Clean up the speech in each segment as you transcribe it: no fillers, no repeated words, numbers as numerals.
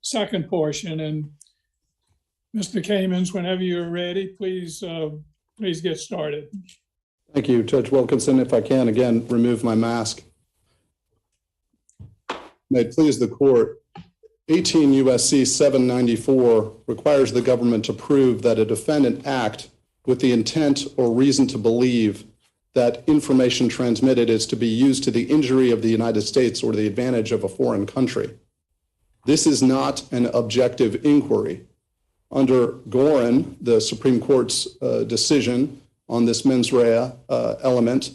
second portion. And Mr. Kamens, whenever you're ready, please get started. Thank you, Judge Wilkinson. If I can, again, remove my mask. May it please the court, 18 U.S.C. 794 requires the government to prove that a defendant act with the intent or reason to believe that information transmitted is to be used to the injury of the United States or the advantage of a foreign country. This is not an objective inquiry. Under Gorin, the Supreme Court's decision on this mens rea element,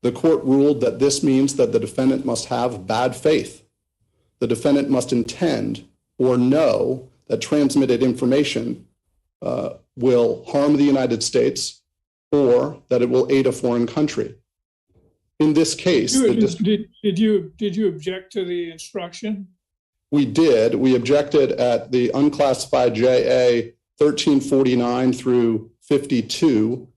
the court ruled that this means that the defendant must have bad faith. The defendant must intend or know that transmitted information will harm the United States or that it will aid a foreign country. In this case, did you object to the instruction? We did. We objected at the unclassified JA 1349 through 52.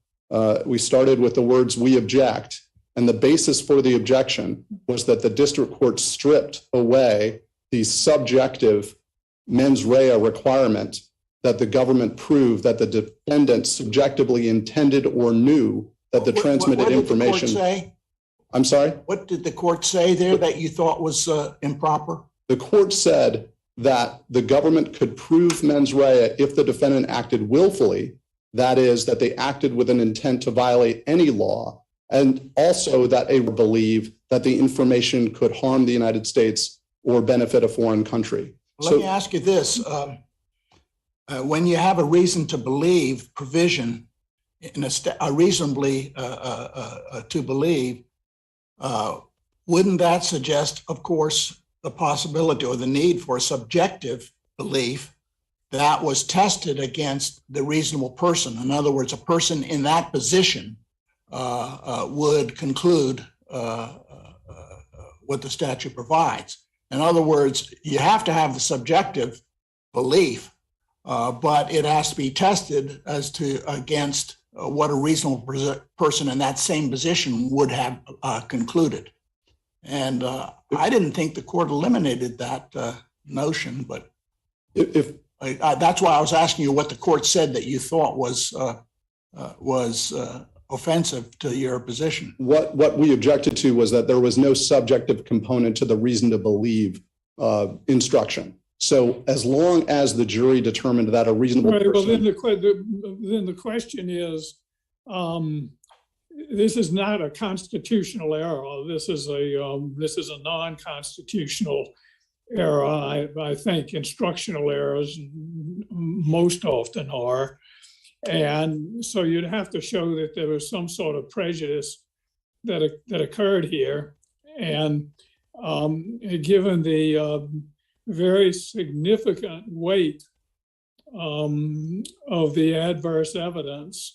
We started with the words "we object," and the basis for the objection was that the district court stripped away the subjective mens rea requirement that the government prove that the defendant subjectively intended or knew that the transmitted information. What did the court say? I'm sorry? What did the court say there that you thought was improper? The court said that the government could prove mens rea if the defendant acted willfully, that is, that they acted with an intent to violate any law, and also that they believe that the information could harm the United States or benefit a foreign country. Let me ask you this. When you have a reason to believe provision, in a reasonably to believe, wouldn't that suggest, of course, the possibility or the need for a subjective belief that was tested against the reasonable person? In other words, a person in that position would conclude what the statute provides. In other words, you have to have the subjective belief, but it has to be tested as to against what a reasonable person in that same position would have concluded. And I didn't think the court eliminated that notion, but that's why I was asking you what the court said that you thought was offensive to your position. What we objected to was that there was no subjective component to the reason to believe instruction. So as long as the jury determined that a reasonable person... Well, then the question is, this is not a constitutional error. This is a non-constitutional error. I think instructional errors most often are. And so you'd have to show that there was some sort of prejudice that occurred here. And given the very significant weight of the adverse evidence,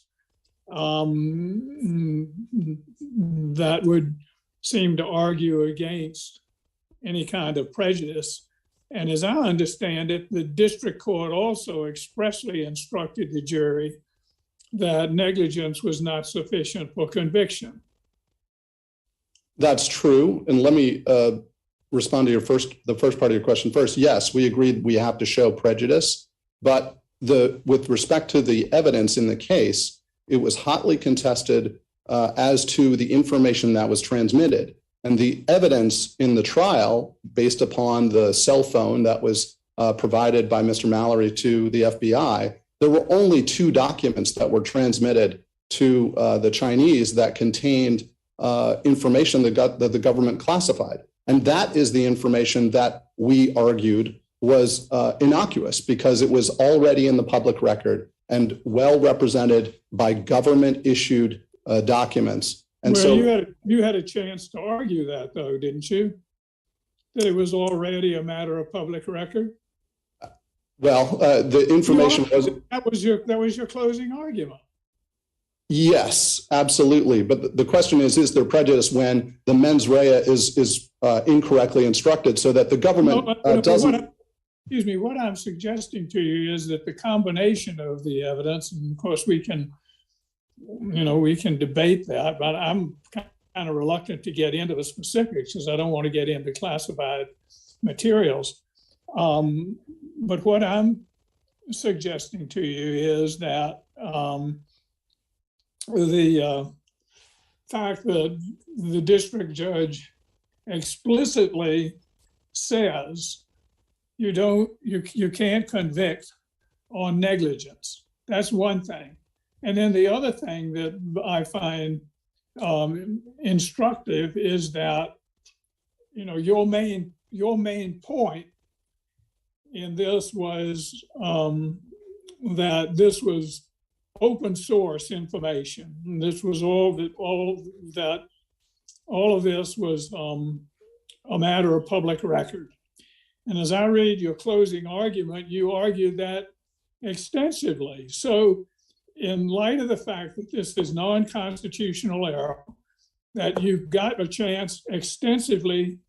that would seem to argue against any kind of prejudice. And as I understand it, the district court also expressly instructed the jury that negligence was not sufficient for conviction. That's true. And let me respond to the first part of your question first. Yes, we agreed we have to show prejudice, but with respect to the evidence in the case, it was hotly contested as to the information that was transmitted. And the evidence in the trial, based upon the cell phone that was provided by Mr. Mallory to the FBI, there were only 2 documents that were transmitted to the Chinese that contained information that the government classified. And that is the information that we argued was innocuous because it was already in the public record and well represented by government-issued documents. And well, so you had a chance to argue that, though, didn't you? That it was already a matter of public record. Well, the information that was your closing argument. Yes, absolutely. But the question is there prejudice when the mens rea is incorrectly instructed, so that the government doesn't? Excuse me. What I'm suggesting to you is that the combination of the evidence, and of course we can debate that, but I'm kind of reluctant to get into the specifics because I don't want to get into classified materials. But what I'm suggesting to you is that the fact that the district judge explicitly says you can't convict on negligence. That's one thing. And then the other thing that I find instructive is that, you know, your main point in this was that this was open source information. And this was all of this was a matter of public record. And as I read your closing argument, you argued that extensively. So in light of the fact that this is non-constitutional error, that you've got a chance extensively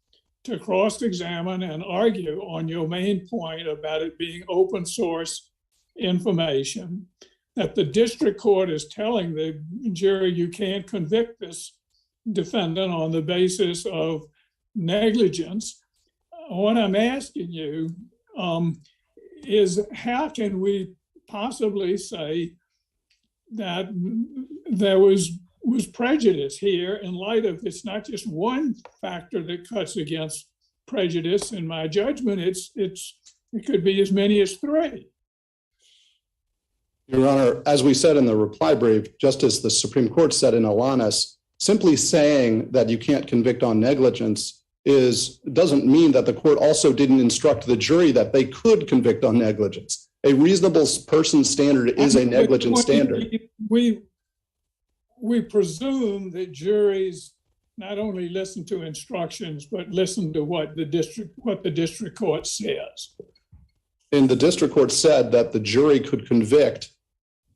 to cross-examine and argue on your main point about it being open source information, that the district court is telling the jury you can't convict this defendant on the basis of negligence. What I'm asking you is, how can we possibly say that there was prejudice here in light of it's not just one factor that cuts against prejudice? In my judgment, it could be as many as three. Your Honor, as we said in the reply brief, just as the Supreme Court said in Alanis, simply saying that you can't convict on negligence doesn't mean that the court also didn't instruct the jury that they could convict on negligence. A reasonable person standard is a negligent standard. We presume that juries not only listen to instructions, but listen to what the district court says. And the district court said that the jury could convict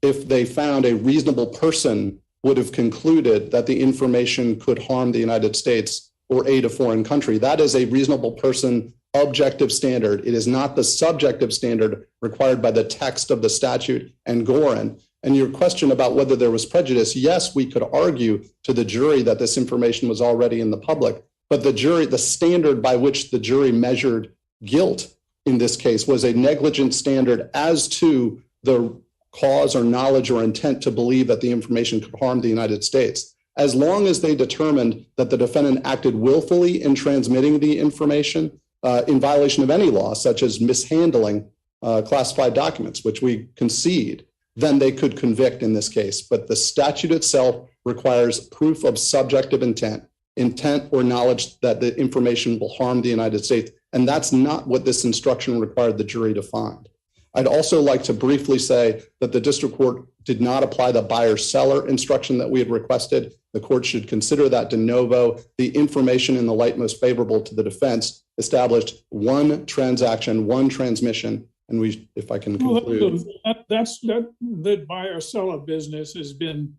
if they found a reasonable person would have concluded that the information could harm the United States or aid a foreign country. That is a reasonable person objective standard. It is not the subjective standard required by the text of the statute and Gorin. And your question about whether there was prejudice, yes, we could argue to the jury that this information was already in the public, but the standard by which the jury measured guilt in this case was a negligent standard as to the cause or knowledge or intent to believe that the information could harm the United States. As long as they determined that the defendant acted willfully in transmitting the information in violation of any law, such as mishandling classified documents, which we concede, then they could convict in this case. But the statute itself requires proof of subjective intent or knowledge that the information will harm the United States. And that's not what this instruction required the jury to find. I'd also like to briefly say that the district court did not apply the buyer-seller instruction that we had requested. The court should consider that de novo. The information in the light most favorable to the defense established one transaction, one transmission. And if I can conclude. That buyer-seller business has been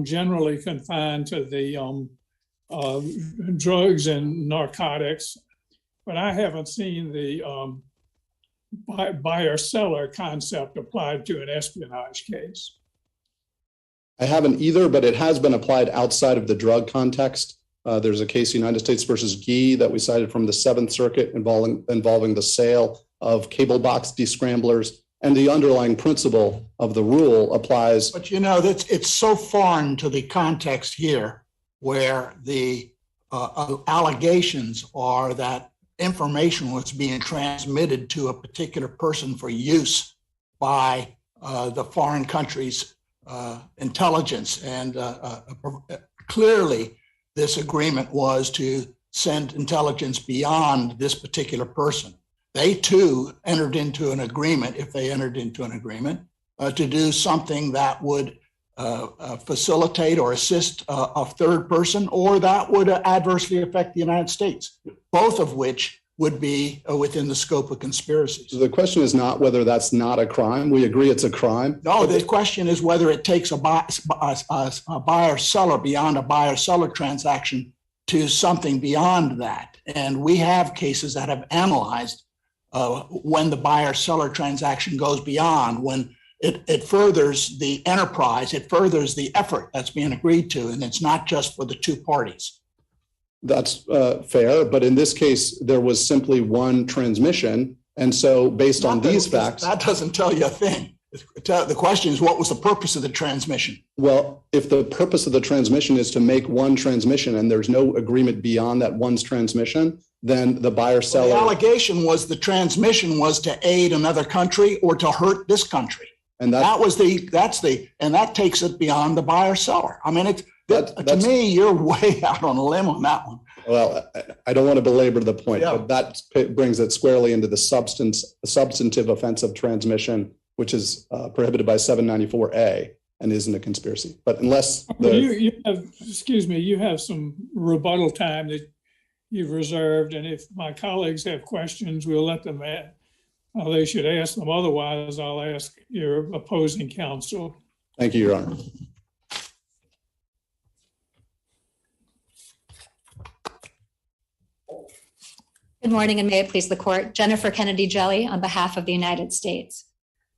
generally confined to the drugs and narcotics, but I haven't seen the buyer-seller concept applied to an espionage case. I haven't either, but it has been applied outside of the drug context. There's a case, United States versus Gee, that we cited from the Seventh Circuit involving the sale of cable box descramblers, and the underlying principle of the rule applies. But you know, it's so foreign to the context here, where the allegations are that information was being transmitted to a particular person for use by the foreign country's intelligence. And clearly, this agreement was to send intelligence beyond this particular person. They too entered into an agreement, if they entered into an agreement, to do something that would facilitate or assist a third person, or that would adversely affect the United States, both of which would be within the scope of conspiracies. So the question is not whether that's not a crime. We agree it's a crime. No, the question is whether it takes a buyer-seller beyond a buyer-seller transaction to something beyond that. And we have cases that have analyzed when the buyer-seller transaction goes beyond, when it furthers the enterprise, it furthers the effort that's being agreed to, and it's not just for the two parties. That's fair, but in this case, there was simply one transmission, And so based on these facts. That doesn't tell you a thing. The question is, what was the purpose of the transmission? Well, if the purpose of the transmission is to make one transmission and there's no agreement beyond that one's transmission, then the buyer seller. Well, the allegation was the transmission was to aid another country or to hurt this country. And that takes it beyond the buyer seller. I mean, to me, you're way out on a limb on that one. Well, I don't want to belabor the point, Yeah. but that brings it squarely into the substantive offense of transmission, which is prohibited by 794A and isn't a conspiracy. But unless you have some rebuttal time that you've reserved, and if my colleagues have questions, we'll let them add. They should ask them. Otherwise, I'll ask your opposing counsel. Thank you, Your Honor. Good morning, and may it please the court. Jennifer Kennedy Jelly on behalf of the United States.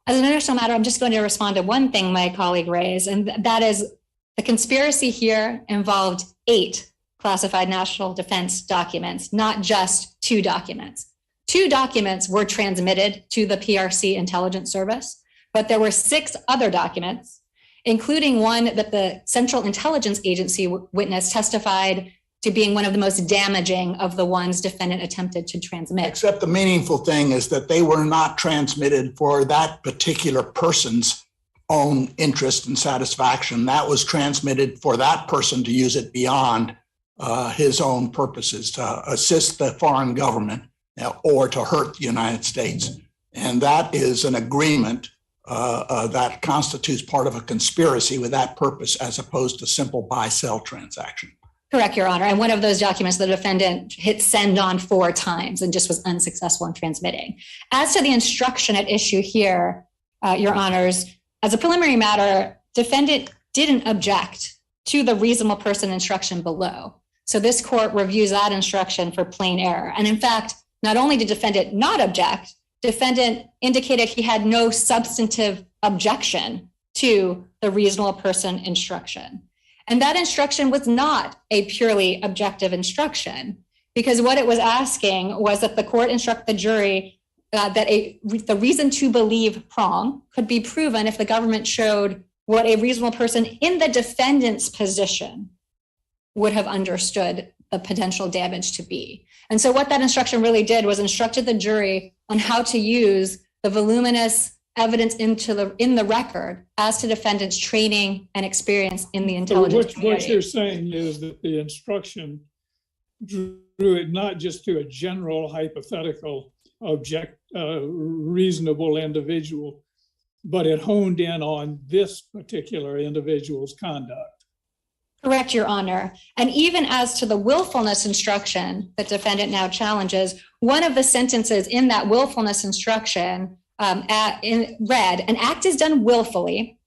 As an international matter, I'm just going to respond to one thing my colleague raised, and that is the conspiracy here involved 8 classified national defense documents, not just 2 documents. 2 documents were transmitted to the PRC intelligence service, but there were 6 other documents, including one that the Central Intelligence Agency witness testified to being one of the most damaging of the ones defendant attempted to transmit. Except the meaningful thing is that they were not transmitted for that particular person's own interest and satisfaction. That was transmitted for that person to use it beyond his own purposes, to assist the foreign government or to hurt the United States. And that is an agreement that constitutes part of a conspiracy with that purpose, as opposed to simple buy-sell transaction. Correct, Your Honor. And one of those documents, the defendant hit send on 4 times and just was unsuccessful in transmitting. As to the instruction at issue here, Your Honors, as a preliminary matter, defendant didn't object to the reasonable person instruction below. So this court reviews that instruction for plain error. And in fact, not only did defendant not object, defendant indicated he had no substantive objection to the reasonable person instruction. And that instruction was not a purely objective instruction, because what it was asking was that the court instruct the jury that the reason to believe prong could be proven if the government showed what a reasonable person in the defendant's position would have understood the potential damage to be. And so what that instruction really did was instructed the jury on how to use the voluminous evidence in the record as to defendant's training and experience in the intelligence community. What you're saying is that the instruction drew it not just to a general hypothetical reasonable individual, but it honed in on this particular individual's conduct. Correct, Your Honor. And even as to the willfulness instruction that defendant now challenges, one of the sentences in that willfulness instruction read, an act is done willfully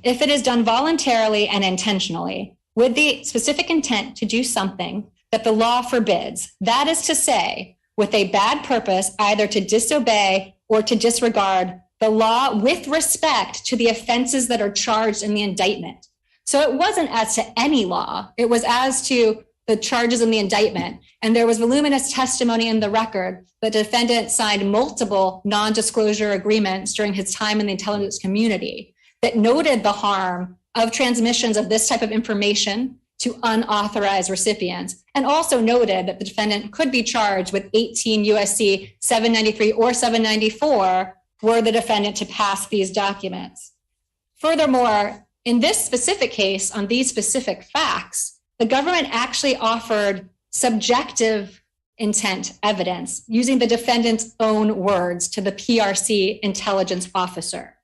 if it is done voluntarily and intentionally with the specific intent to do something that the law forbids. That is to say, with a bad purpose, either to disobey or to disregard the law with respect to the offenses that are charged in the indictment. So it wasn't as to any law, it was as to the charges in the indictment. And there was voluminous testimony in the record. The defendant signed multiple non-disclosure agreements during his time in the intelligence community that noted the harm of transmissions of this type of information to unauthorized recipients, and also noted that the defendant could be charged with 18 USC 793 or 794 were the defendant to pass these documents. Furthermore, in this specific case, on these specific facts, the government actually offered subjective intent evidence using the defendant's own words to the PRC intelligence officer.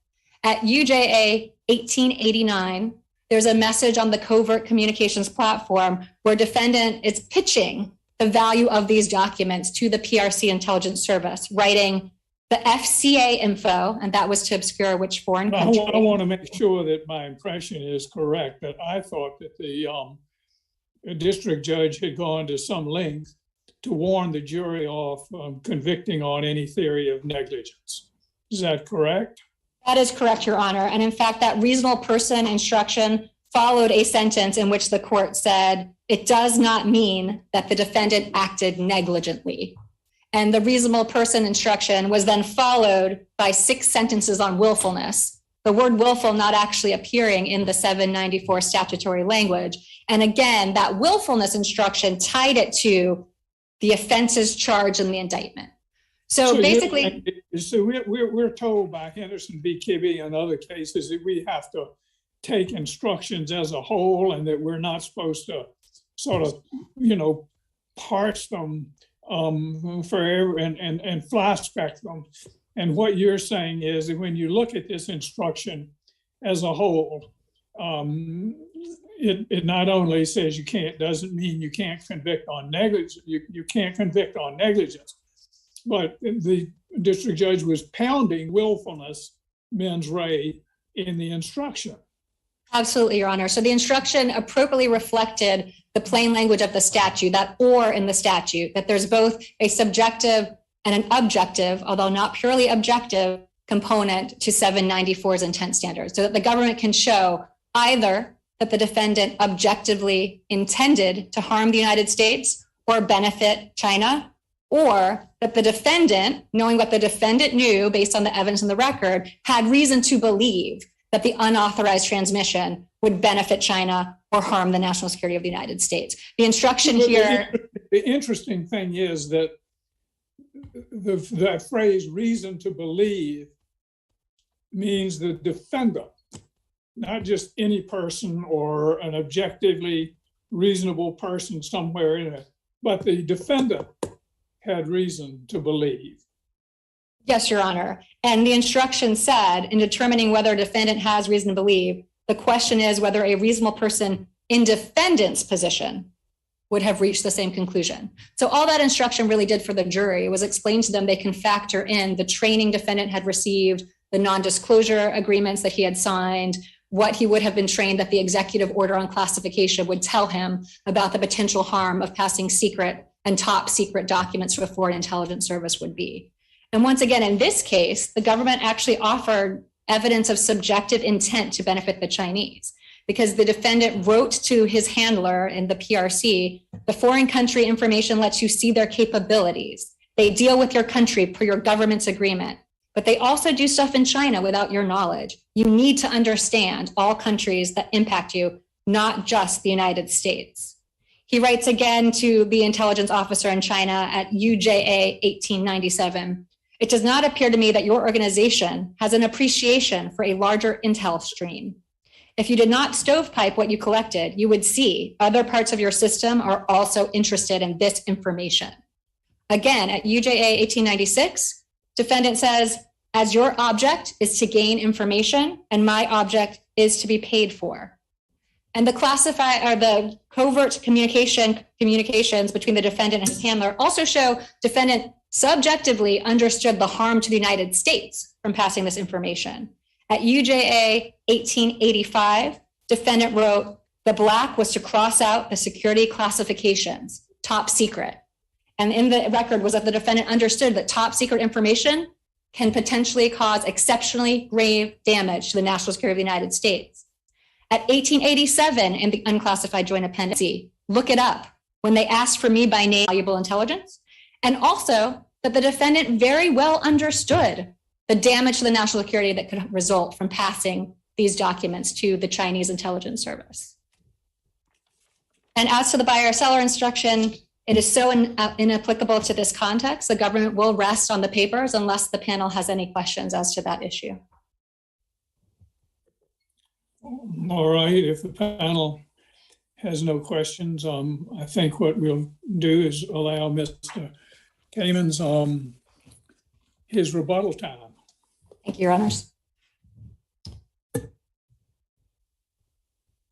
At UJA 1889, there's a message on the covert communications platform where defendant is pitching the value of these documents to the PRC intelligence service, writing the FCA info, and that was to obscure which foreign country. I want to make sure that my impression is correct, that I thought that the district judge had gone to some length to warn the jury off convicting on any theory of negligence. Is that correct? That is correct, Your Honor. And in fact, that reasonable person instruction followed a sentence in which the court said, it does not mean that the defendant acted negligently. And the reasonable person instruction was then followed by 6 sentences on willfulness, the word willful not actually appearing in the 794 statutory language. And again, that willfulness instruction tied it to the offenses charged in the indictment. So basically, we're told by Henderson v. Kibbe and other cases that we have to take instructions as a whole, and that we're not supposed to sort of, parse them and fly spec them. And what you're saying is that when you look at this instruction as a whole, it not only says doesn't mean you can't convict on negligence, you can't convict on negligence, but the district judge was pounding willfulness mens rea in the instruction. Absolutely, Your Honor. So the instruction appropriately reflected the plain language of the statute, that or in the statute, that there's both a subjective and an objective, although not purely objective, component to 794's intent standards, so that the government can show either that the defendant objectively intended to harm the United States or benefit China, or that the defendant, knowing what the defendant knew based on the evidence in the record, had reason to believe that the unauthorized transmission would benefit China or harm the national security of the United States. The instruction here... The interesting thing is that that phrase, reason to believe, means the defendant, not just any person or an objectively reasonable person somewhere in it, but the defendant had reason to believe. Yes, Your Honor. And the instruction said, in determining whether a defendant has reason to believe, the question is whether a reasonable person in defendant's position would have reached the same conclusion. So all that instruction really did for the jury was explain to them they can factor in the training defendant had received, the non-disclosure agreements that he had signed, what he would have been trained that the executive order on classification would tell him about the potential harm of passing secret and top secret documents to a foreign intelligence service would be. And once again, in this case, the government actually offered evidence of subjective intent to benefit the Chinese, because the defendant wrote to his handler in the PRC, the foreign country information lets you see their capabilities. They deal with your country per your government's agreement, but they also do stuff in China without your knowledge. You need to understand all countries that impact you, not just the United States. He writes again to the intelligence officer in China at UJA 1897. It does not appear to me that your organization has an appreciation for a larger intel stream. If you did not stovepipe what you collected, you would see other parts of your system are also interested in this information. Again, at UJA 1896, defendant says, as your object is to gain information and my object is to be paid for. And the covert communications between the defendant and his handler also show defendant subjectively understood the harm to the United States from passing this information. At UJA 1885, defendant wrote, the black was to cross out the security classifications, top secret. And in the record was that the defendant understood that top secret information can potentially cause exceptionally grave damage to the national security of the United States. At 1887, in the unclassified joint appendix, look it up, when they asked for me by name, valuable intelligence, and also that the defendant very well understood the damage to the national security that could result from passing these documents to the Chinese intelligence service. And as to the buyer-seller instruction, it is so inapplicable to this context, the government will rest on the papers unless the panel has any questions as to that issue. All right, if the panel has no questions, I think what we'll do is allow Mr. Kamens his rebuttal time. Thank you, Your Honors.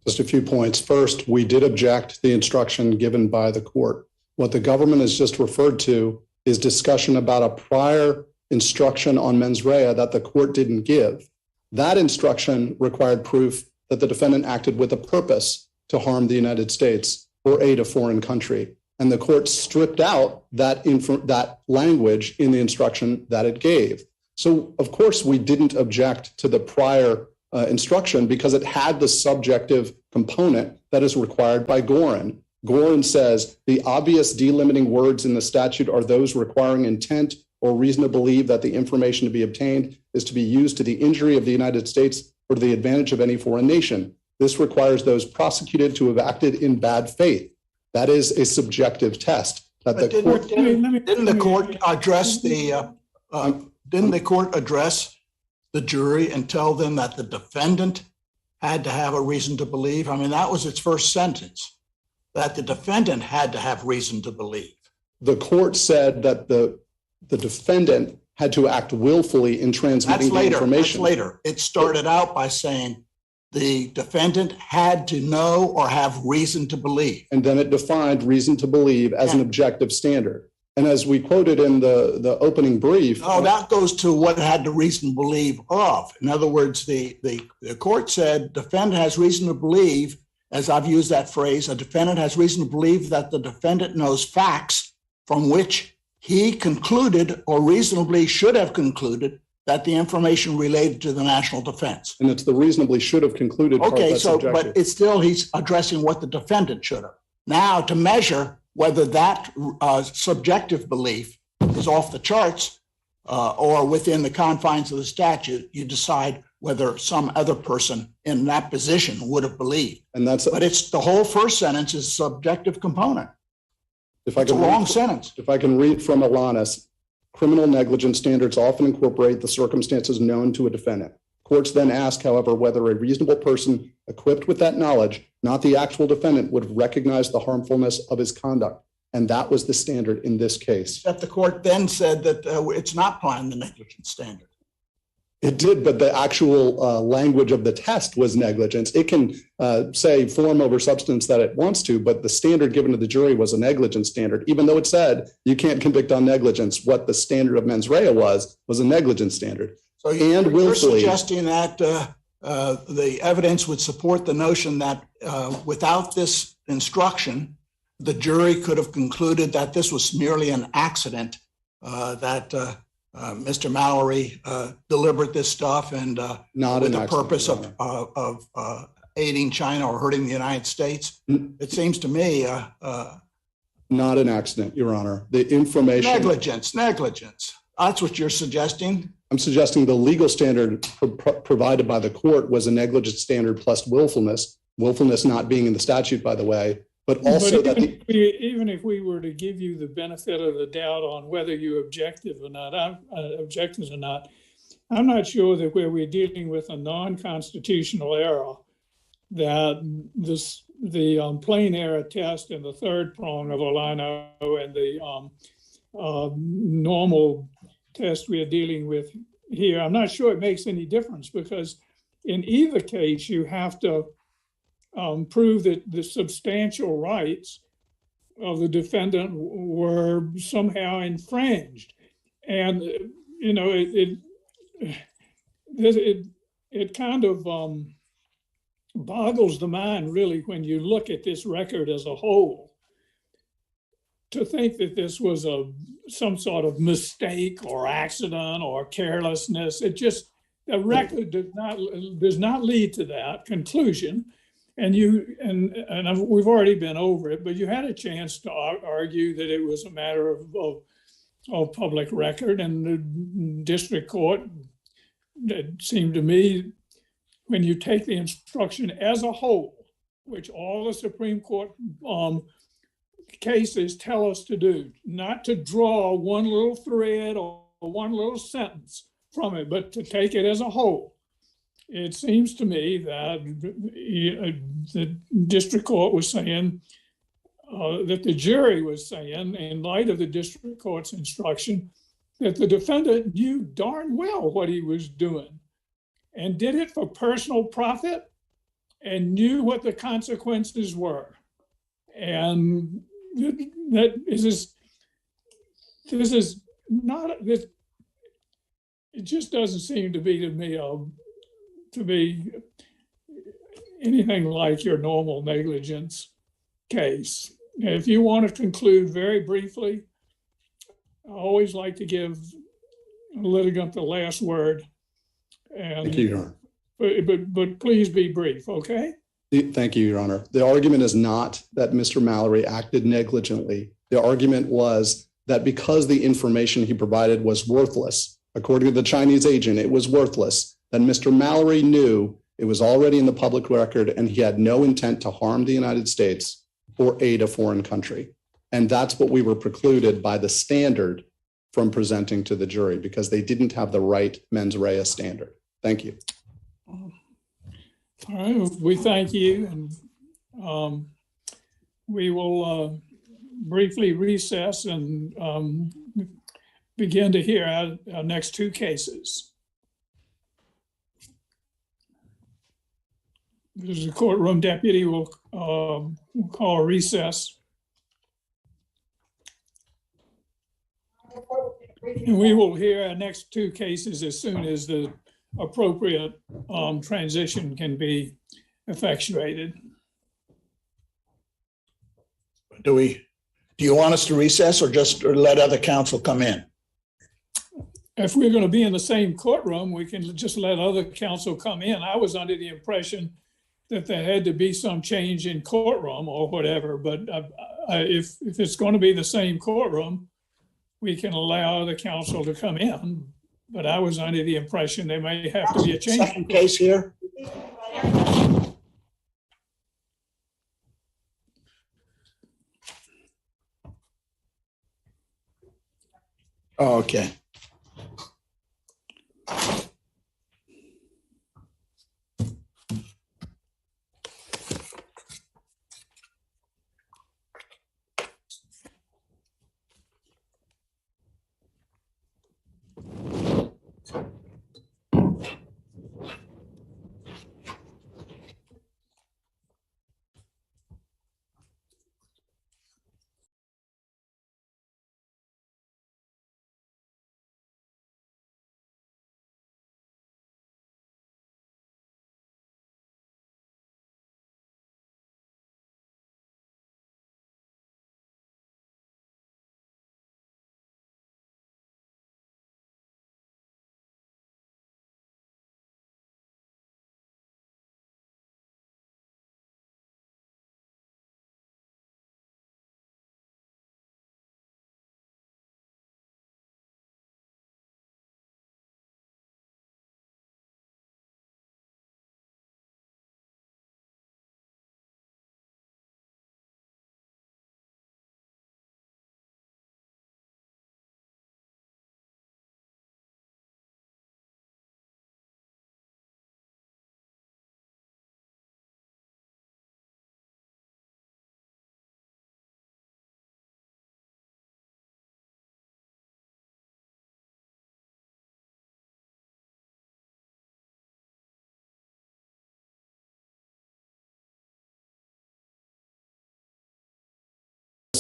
Just a few points. First, we did object to the instruction given by the court. What the government has just referred to is discussion about a prior instruction on mens rea that the court didn't give. That instruction required proof that the defendant acted with a purpose to harm the United States or aid a foreign country. And the court stripped out that language in the instruction that it gave. So, of course, we didn't object to the prior instruction because it had the subjective component that is required by Gorin. Gorin says the obvious delimiting words in the statute are those requiring intent or reason to believe that the information to be obtained is to be used to the injury of the United States or to the advantage of any foreign nation. This requires those prosecuted to have acted in bad faith. That is a subjective test. That the court, didn't the court address the didn't the court address the jury and tell them that the defendant had to have a reason to believe? I mean, that was its first sentence, that the defendant had to have reason to believe. The court said that the defendant had to act willfully in transmitting the information. That's later. It started out by saying the defendant had to know or have reason to believe. And then it defined reason to believe as an objective standard. And as we quoted in the opening brief. Oh, that goes to what it had the reason to believe of. In other words, the court said defendant has reason to believe, as I've used that phrase, a defendant has reason to believe that the defendant knows facts from which he concluded or reasonably should have concluded that the information related to the national defense. And it's the reasonably should have concluded. Okay, so, but it's still, he's addressing what the defendant should have. Now, to measure whether that subjective belief is off the charts or within the confines of the statute, you decide whether some other person in that position would have believed. And that's, but it's the whole first sentence is subjective component. If I can it's a long sentence. If I can read from Alanis, criminal negligence standards often incorporate the circumstances known to a defendant. Courts then ask, however, whether a reasonable person equipped with that knowledge, not the actual defendant, would recognize the harmfulness of his conduct. And that was the standard in this case. That the court then said that it's not applying the negligence standard. It did, but the actual language of the test was negligence. It can say form over substance that it wants to, but the standard given to the jury was a negligence standard. Even though it said you can't convict on negligence, what the standard of mens rea was a negligence standard. So you're suggesting that the evidence would support the notion that without this instruction, the jury could have concluded that this was merely an accident, that Mr. Mallory delivered this stuff and not with the purpose of aiding China or hurting the United States. It seems to me not an accident, Your Honor. The information negligence. That's what you're suggesting. I'm suggesting the legal standard provided by the court was a negligence standard plus willfulness not being in the statute, by the way. But also, even if we were to give you the benefit of the doubt on whether you objective or not, I'm not sure that where we're dealing with a non-constitutional error, that the plain error test and the third prong of Olano and the normal test we are dealing with here, I'm not sure it makes any difference, because in either case you have to prove that the substantial rights of the defendant were somehow infringed. And, you know, it kind of boggles the mind, really, when you look at this record as a whole, to think that this was some sort of mistake or accident or carelessness. It just, the record does not lead to that conclusion. And we've already been over it, but you had a chance to argue that it was a matter of public record, and the district court, it seemed to me, when you take the instruction as a whole, which all the Supreme Court cases tell us to do, not to draw one little thread or one little sentence from it, but to take it as a whole. It seems to me that the district court was saying, that the jury was saying, in light of the district court's instruction, that the defendant knew darn well what he was doing and did it for personal profit and knew what the consequences were. And that this is not, this, it just doesn't seem to be to me to be anything like your normal negligence case. If you want to conclude very briefly, I always like to give a litigant the last word. And, thank you, Your Honor. But please be brief, okay? Thank you, Your Honor. The argument is not that Mr. Mallory acted negligently. The argument was that because the information he provided was worthless, according to the Chinese agent, it was worthless, that Mr. Mallory knew it was already in the public record and he had no intent to harm the United States or aid a foreign country. And that's what we were precluded by the standard from presenting to the jury because they didn't have the right mens rea standard. Thank you. All right, we thank you, and we will briefly recess and begin to hear our next two cases. The courtroom deputy will call a recess. And we will hear our next two cases as soon as the appropriate transition can be effectuated. Do you want us to recess or just let other counsel come in? If we're going to be in the same courtroom, we can just let other counsel come in. I was under the impression that there had to be some change in courtroom or whatever, but if it's going to be the same courtroom, we can allow the counsel to come in. But I was under the impression there may have to be a change. Second case here. Oh, okay.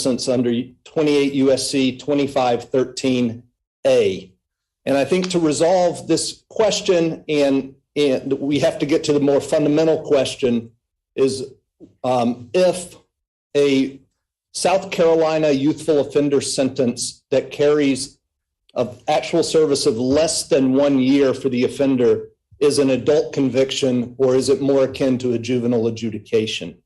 Under 28 USC 2513A. And I think to resolve this question, and we have to get to the more fundamental question, is if a South Carolina youthful offender sentence that carries of actual service of less than 1 year for the offender is an adult conviction, or is it more akin to a juvenile adjudication?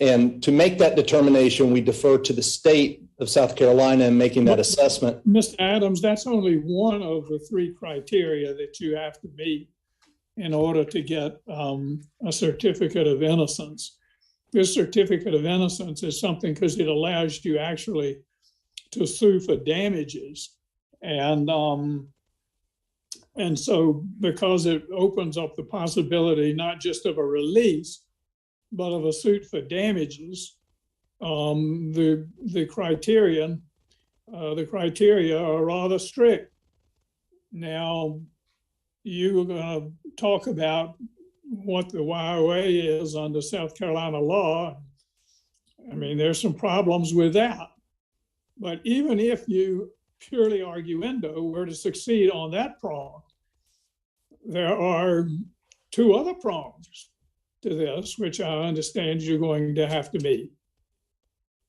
And to make that determination, we defer to the state of South Carolina in making that assessment. Mr. Adams, that's only one of the three criteria that you have to meet in order to get a certificate of innocence. This certificate of innocence is something because it allows you actually to sue for damages. And so because it opens up the possibility not just of a release, but of a suit for damages, the criteria are rather strict. Now, you're going to talk about what the YOA is under South Carolina law. I mean, there's some problems with that. But even if you purely arguendo were to succeed on that prong, there are two other prongs to this, which I understand you're going to have to meet.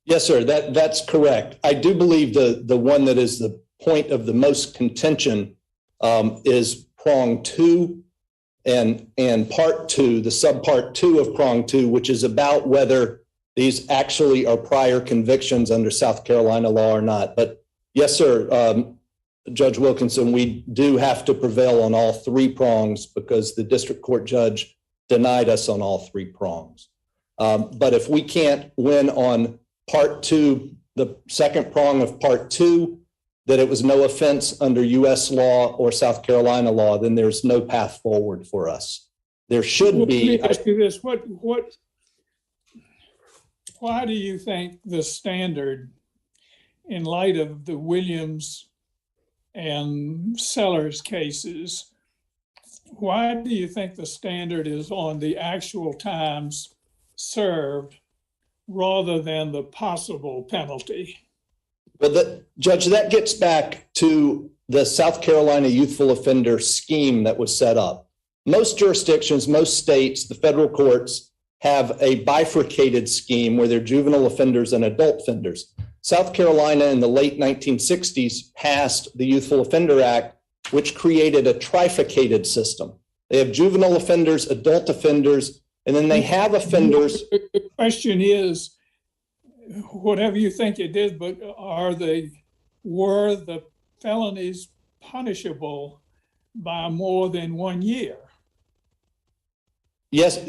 Yes, sir, that's correct. I do believe the one that is the point of the most contention is prong 2, and part two, the subpart two of prong two, which is about whether these actually are prior convictions under South Carolina law or not. But yes, sir, Judge Wilkinson, we do have to prevail on all three prongs because the district court judge denied us on all three prongs. But if we can't win on part two, the second prong of part two, that it was no offense under U.S. law or South Carolina law, then there's no path forward for us. There should be. Let me ask you this: why do you think the standard, in light of the Williams and Sellers cases, why do you think the standard is on the actual times served rather than the possible penalty? Well, Judge, that gets back to the South Carolina youthful offender scheme that was set up. Most jurisdictions, most states, the federal courts have a bifurcated scheme where they're juvenile offenders and adult offenders. South Carolina in the late 1960s passed the Youthful Offender Act, which created a trifurcated system. They have juvenile offenders, adult offenders, and then they have offenders. The question is, whatever you think it is, but were the felonies punishable by more than 1 year? Yes,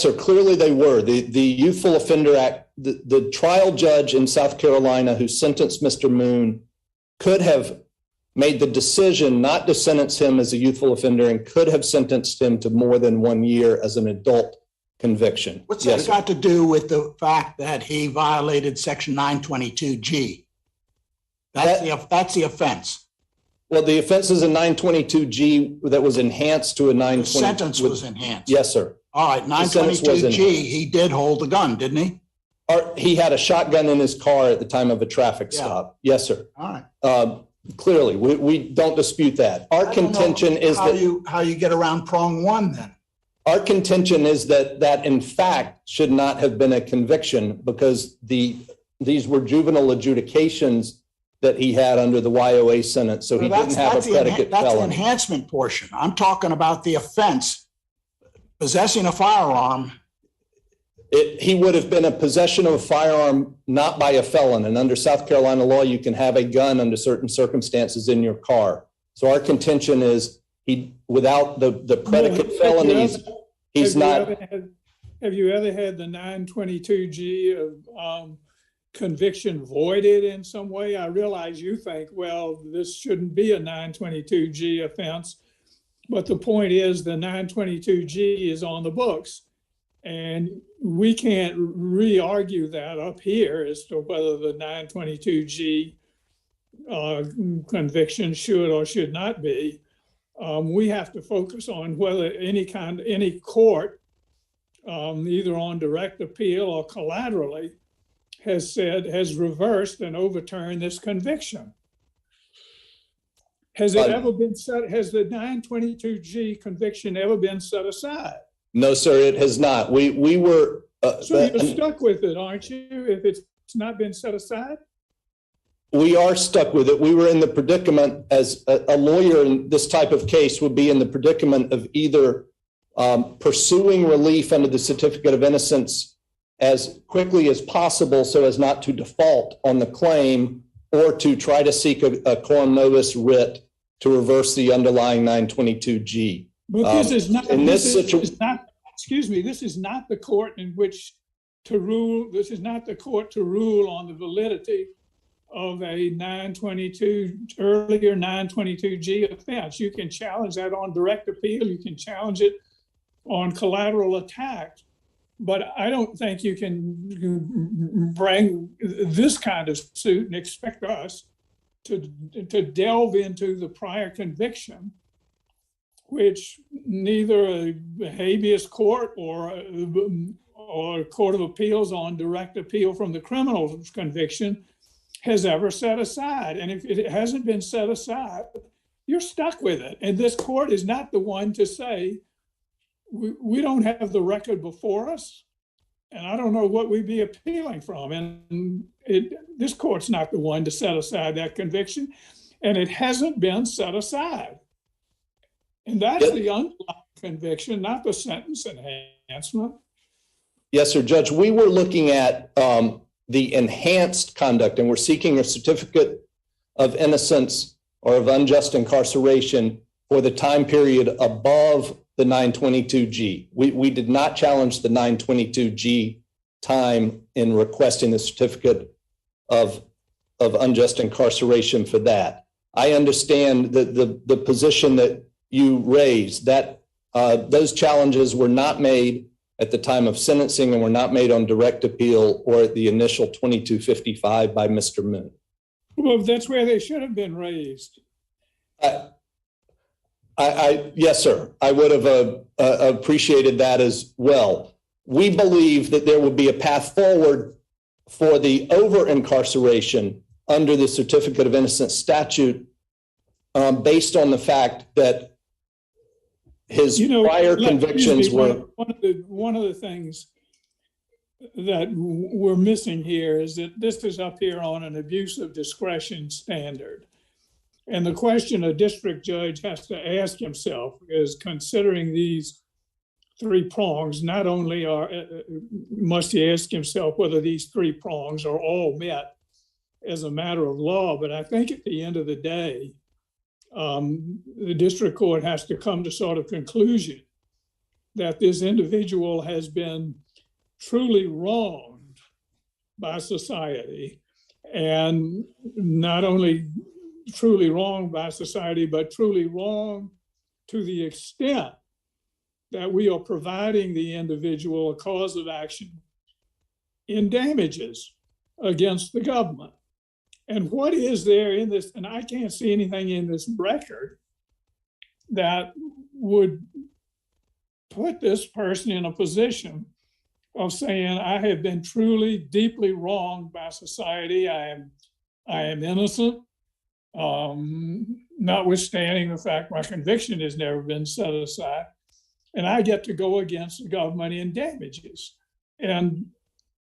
sir. Clearly they were. The Youthful Offender Act, the trial judge in South Carolina who sentenced Mr. Moon could have made the decision not to sentence him as a youthful offender and could have sentenced him to more than 1 year as an adult conviction. What's that got to do with the fact that he violated Section 922G? That's the offense. Well, the offense is a 922G that was enhanced to a 922. The sentence was enhanced. Yes, sir. All right, 922G, he did hold a gun, didn't he? He had a shotgun in his car at the time of a traffic stop. Yes, sir. All right. Clearly, we don't dispute that. Our contention is that how you get around prong one then. Our contention is that in fact should not have been a conviction because these were juvenile adjudications that he had under the YOA sentence, so he didn't have a predicate felony. That's the enhancement portion. I'm talking about the offense, possessing a firearm. He would have been a possession of a firearm not by a felon, and under South Carolina law, you can have a gun under certain circumstances in your car. So our contention is without the predicate felonies, he's not. Have you ever had the 922G conviction voided in some way? I realize you think, well, this shouldn't be a 922G offense, but the point is the 922G is on the books, and we can't re-argue that up here as to whether the 922G conviction should or should not be. We have to focus on whether any court, either on direct appeal or collaterally, has reversed and overturned this conviction. Has it ever been set? Has the 922G conviction ever been set aside? No, sir, it has not. We were. So you're stuck with it, aren't you? If it's not been set aside. We are stuck with it. We were in the predicament as a lawyer in this type of case would be in the predicament of either pursuing relief under the certificate of innocence as quickly as possible so as not to default on the claim, or to try to seek a quorum nobis writ to reverse the underlying 922G. But this is not, this is not the court in which to rule. This is not the court to rule on the validity of a earlier 922G offense. You can challenge that on direct appeal. You can challenge it on collateral attack. But I don't think you can bring this kind of suit and expect us to delve into the prior conviction, which neither a habeas court or a court of appeals on direct appeal from the criminal conviction has ever set aside. And if it hasn't been set aside, you're stuck with it. And this court is not the one to say, we don't have the record before us, and I don't know what we'd be appealing from. And this court's not the one to set aside that conviction, and it hasn't been set aside. And that's Yep. the underlying conviction, not the sentence enhancement. Yes, sir, Judge. We were looking at the enhanced conduct, and we're seeking a certificate of innocence or of unjust incarceration for the time period above the 922G. We did not challenge the 922G time in requesting the certificate of unjust incarceration for that. I understand the position that you raised, that those challenges were not made at the time of sentencing and were not made on direct appeal or at the initial 2255 by Mr. Moon. Well, that's where they should have been raised. Yes, sir. I would have appreciated that as well. We believe that there would be a path forward for the over incarceration under the Certificate of Innocence statute based on the fact that his prior convictions were. One of the things that we're missing here is that this is up here on an abuse of discretion standard. And the question a district judge has to ask himself is, considering these three prongs, not only must he ask himself whether these three prongs are all met as a matter of law, but I think at the end of the day, the district court has to come to sort of conclusion that this individual has been truly wronged by society, and not only truly wronged by society, but truly wronged to the extent that we are providing the individual a cause of action in damages against the government. And what is there in this, and I can't see anything in this record that would put this person in a position of saying, I have been truly, deeply wronged by society. I am innocent, notwithstanding the fact my conviction has never been set aside, and I get to go against the government in damages. And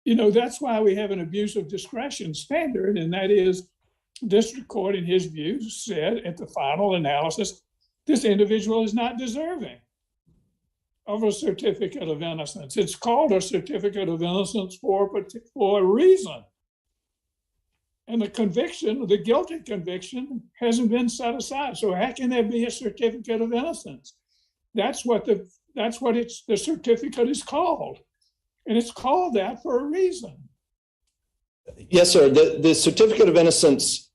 that's why we have an abuse of discretion standard, and that is district court, in his view, said at the final analysis, this individual is not deserving of a certificate of innocence. It's called a certificate of innocence for a reason. And the conviction, the guilty conviction, hasn't been set aside. So how can there be a certificate of innocence? That's what the certificate is called. And it's called that for a reason. Yes, sir. The Certificate of Innocence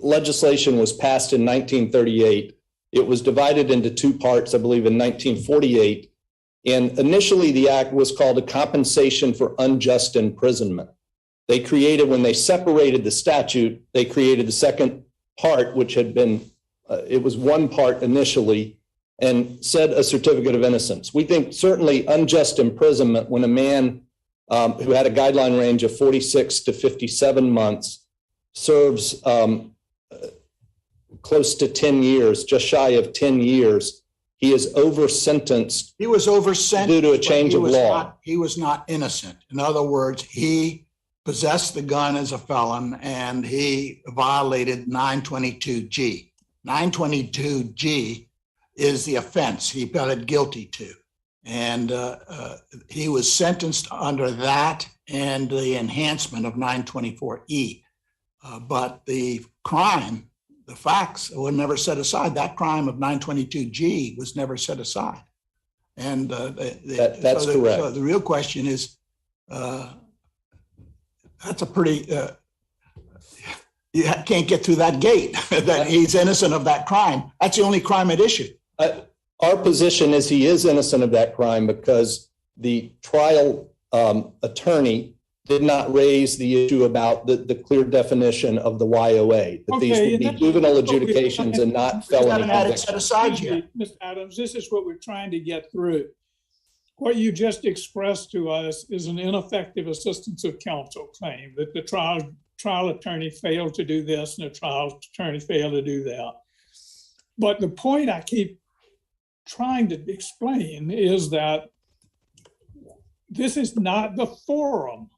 legislation was passed in 1938. It was divided into two parts, I believe, in 1948. And initially, the act was called a compensation for unjust imprisonment. They created, when they separated the statute, they created the second part, which had been, it was one part initially, and said a certificate of innocence. We think certainly unjust imprisonment, when a man who had a guideline range of 46 to 57 months serves close to 10 years, just shy of 10 years, he is over-sentenced. He was over-sentenced due to a change of law. He was not innocent. In other words, he possessed the gun as a felon and he violated 922G. 922G is the offense he pled guilty to. And he was sentenced under that and the enhancement of 924E. But the crime, the facts were never set aside. That crime of 922G was never set aside. And that's correct. So the real question is, that's a pretty, you can't get through that gate that he's innocent of that crime. That's the only crime at issue. Our position is he is innocent of that crime because the trial attorney did not raise the issue about the clear definition of the YOA, that these would be juvenile adjudications and not felony convictions. Mr. Adams, this is what we're trying to get through. What you just expressed to us is an ineffective assistance of counsel claim, that the trial attorney failed to do this and the trial attorney failed to do that. But the point I keep trying to explain is that this is not the forum.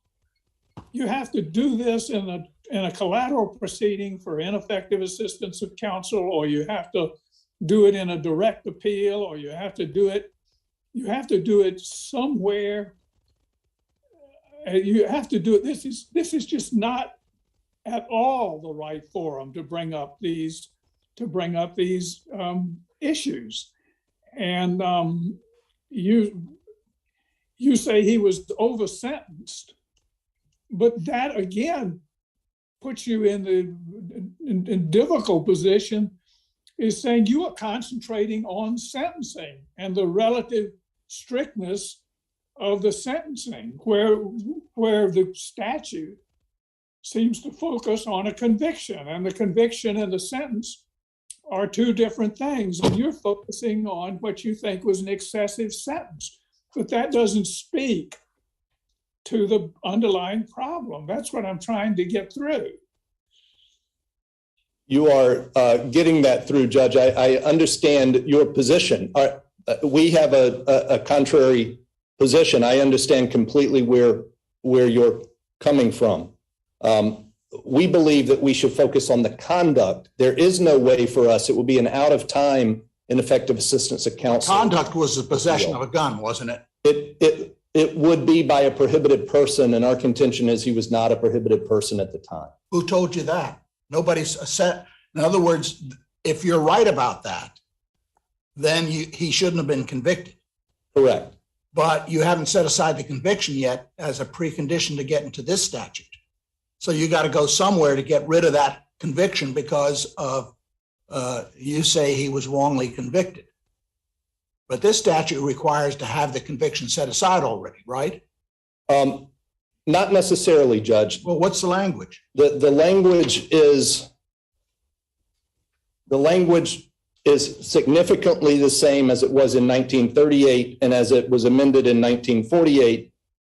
You have to do this in a collateral proceeding for ineffective assistance of counsel, or you have to do it in a direct appeal, or you have to do it somewhere. You have to do it. This is just not at all the right forum to bring up these issues. And you say he was over sentenced, but that again puts you in the difficult position, is saying you are concentrating on sentencing and the relative strictness of the sentencing, where the statute seems to focus on a conviction, and the conviction and the sentence are two different things. And you're focusing on what you think was an excessive sentence, but that doesn't speak to the underlying problem. That's what I'm trying to get through. You are getting that through, Judge. I understand your position. We have a contrary position. I understand completely where you're coming from. We believe that we should focus on the conduct. There is no way for us. It would be an out of time ineffective assistance of counsel. Conduct was the possession of a gun, wasn't it? It would be by a prohibited person, and our contention is he was not a prohibited person at the time. Who told you that? Nobody's said. In other words, if you're right about that, then he shouldn't have been convicted. Correct. But you haven't set aside the conviction yet as a precondition to get into this statute. So you got to go somewhere to get rid of that conviction because of you say he was wrongly convicted. But this statute requires to have the conviction set aside already, right? Not necessarily, Judge. Well, what's the language? The language is significantly the same as it was in 1938 and as it was amended in 1948. It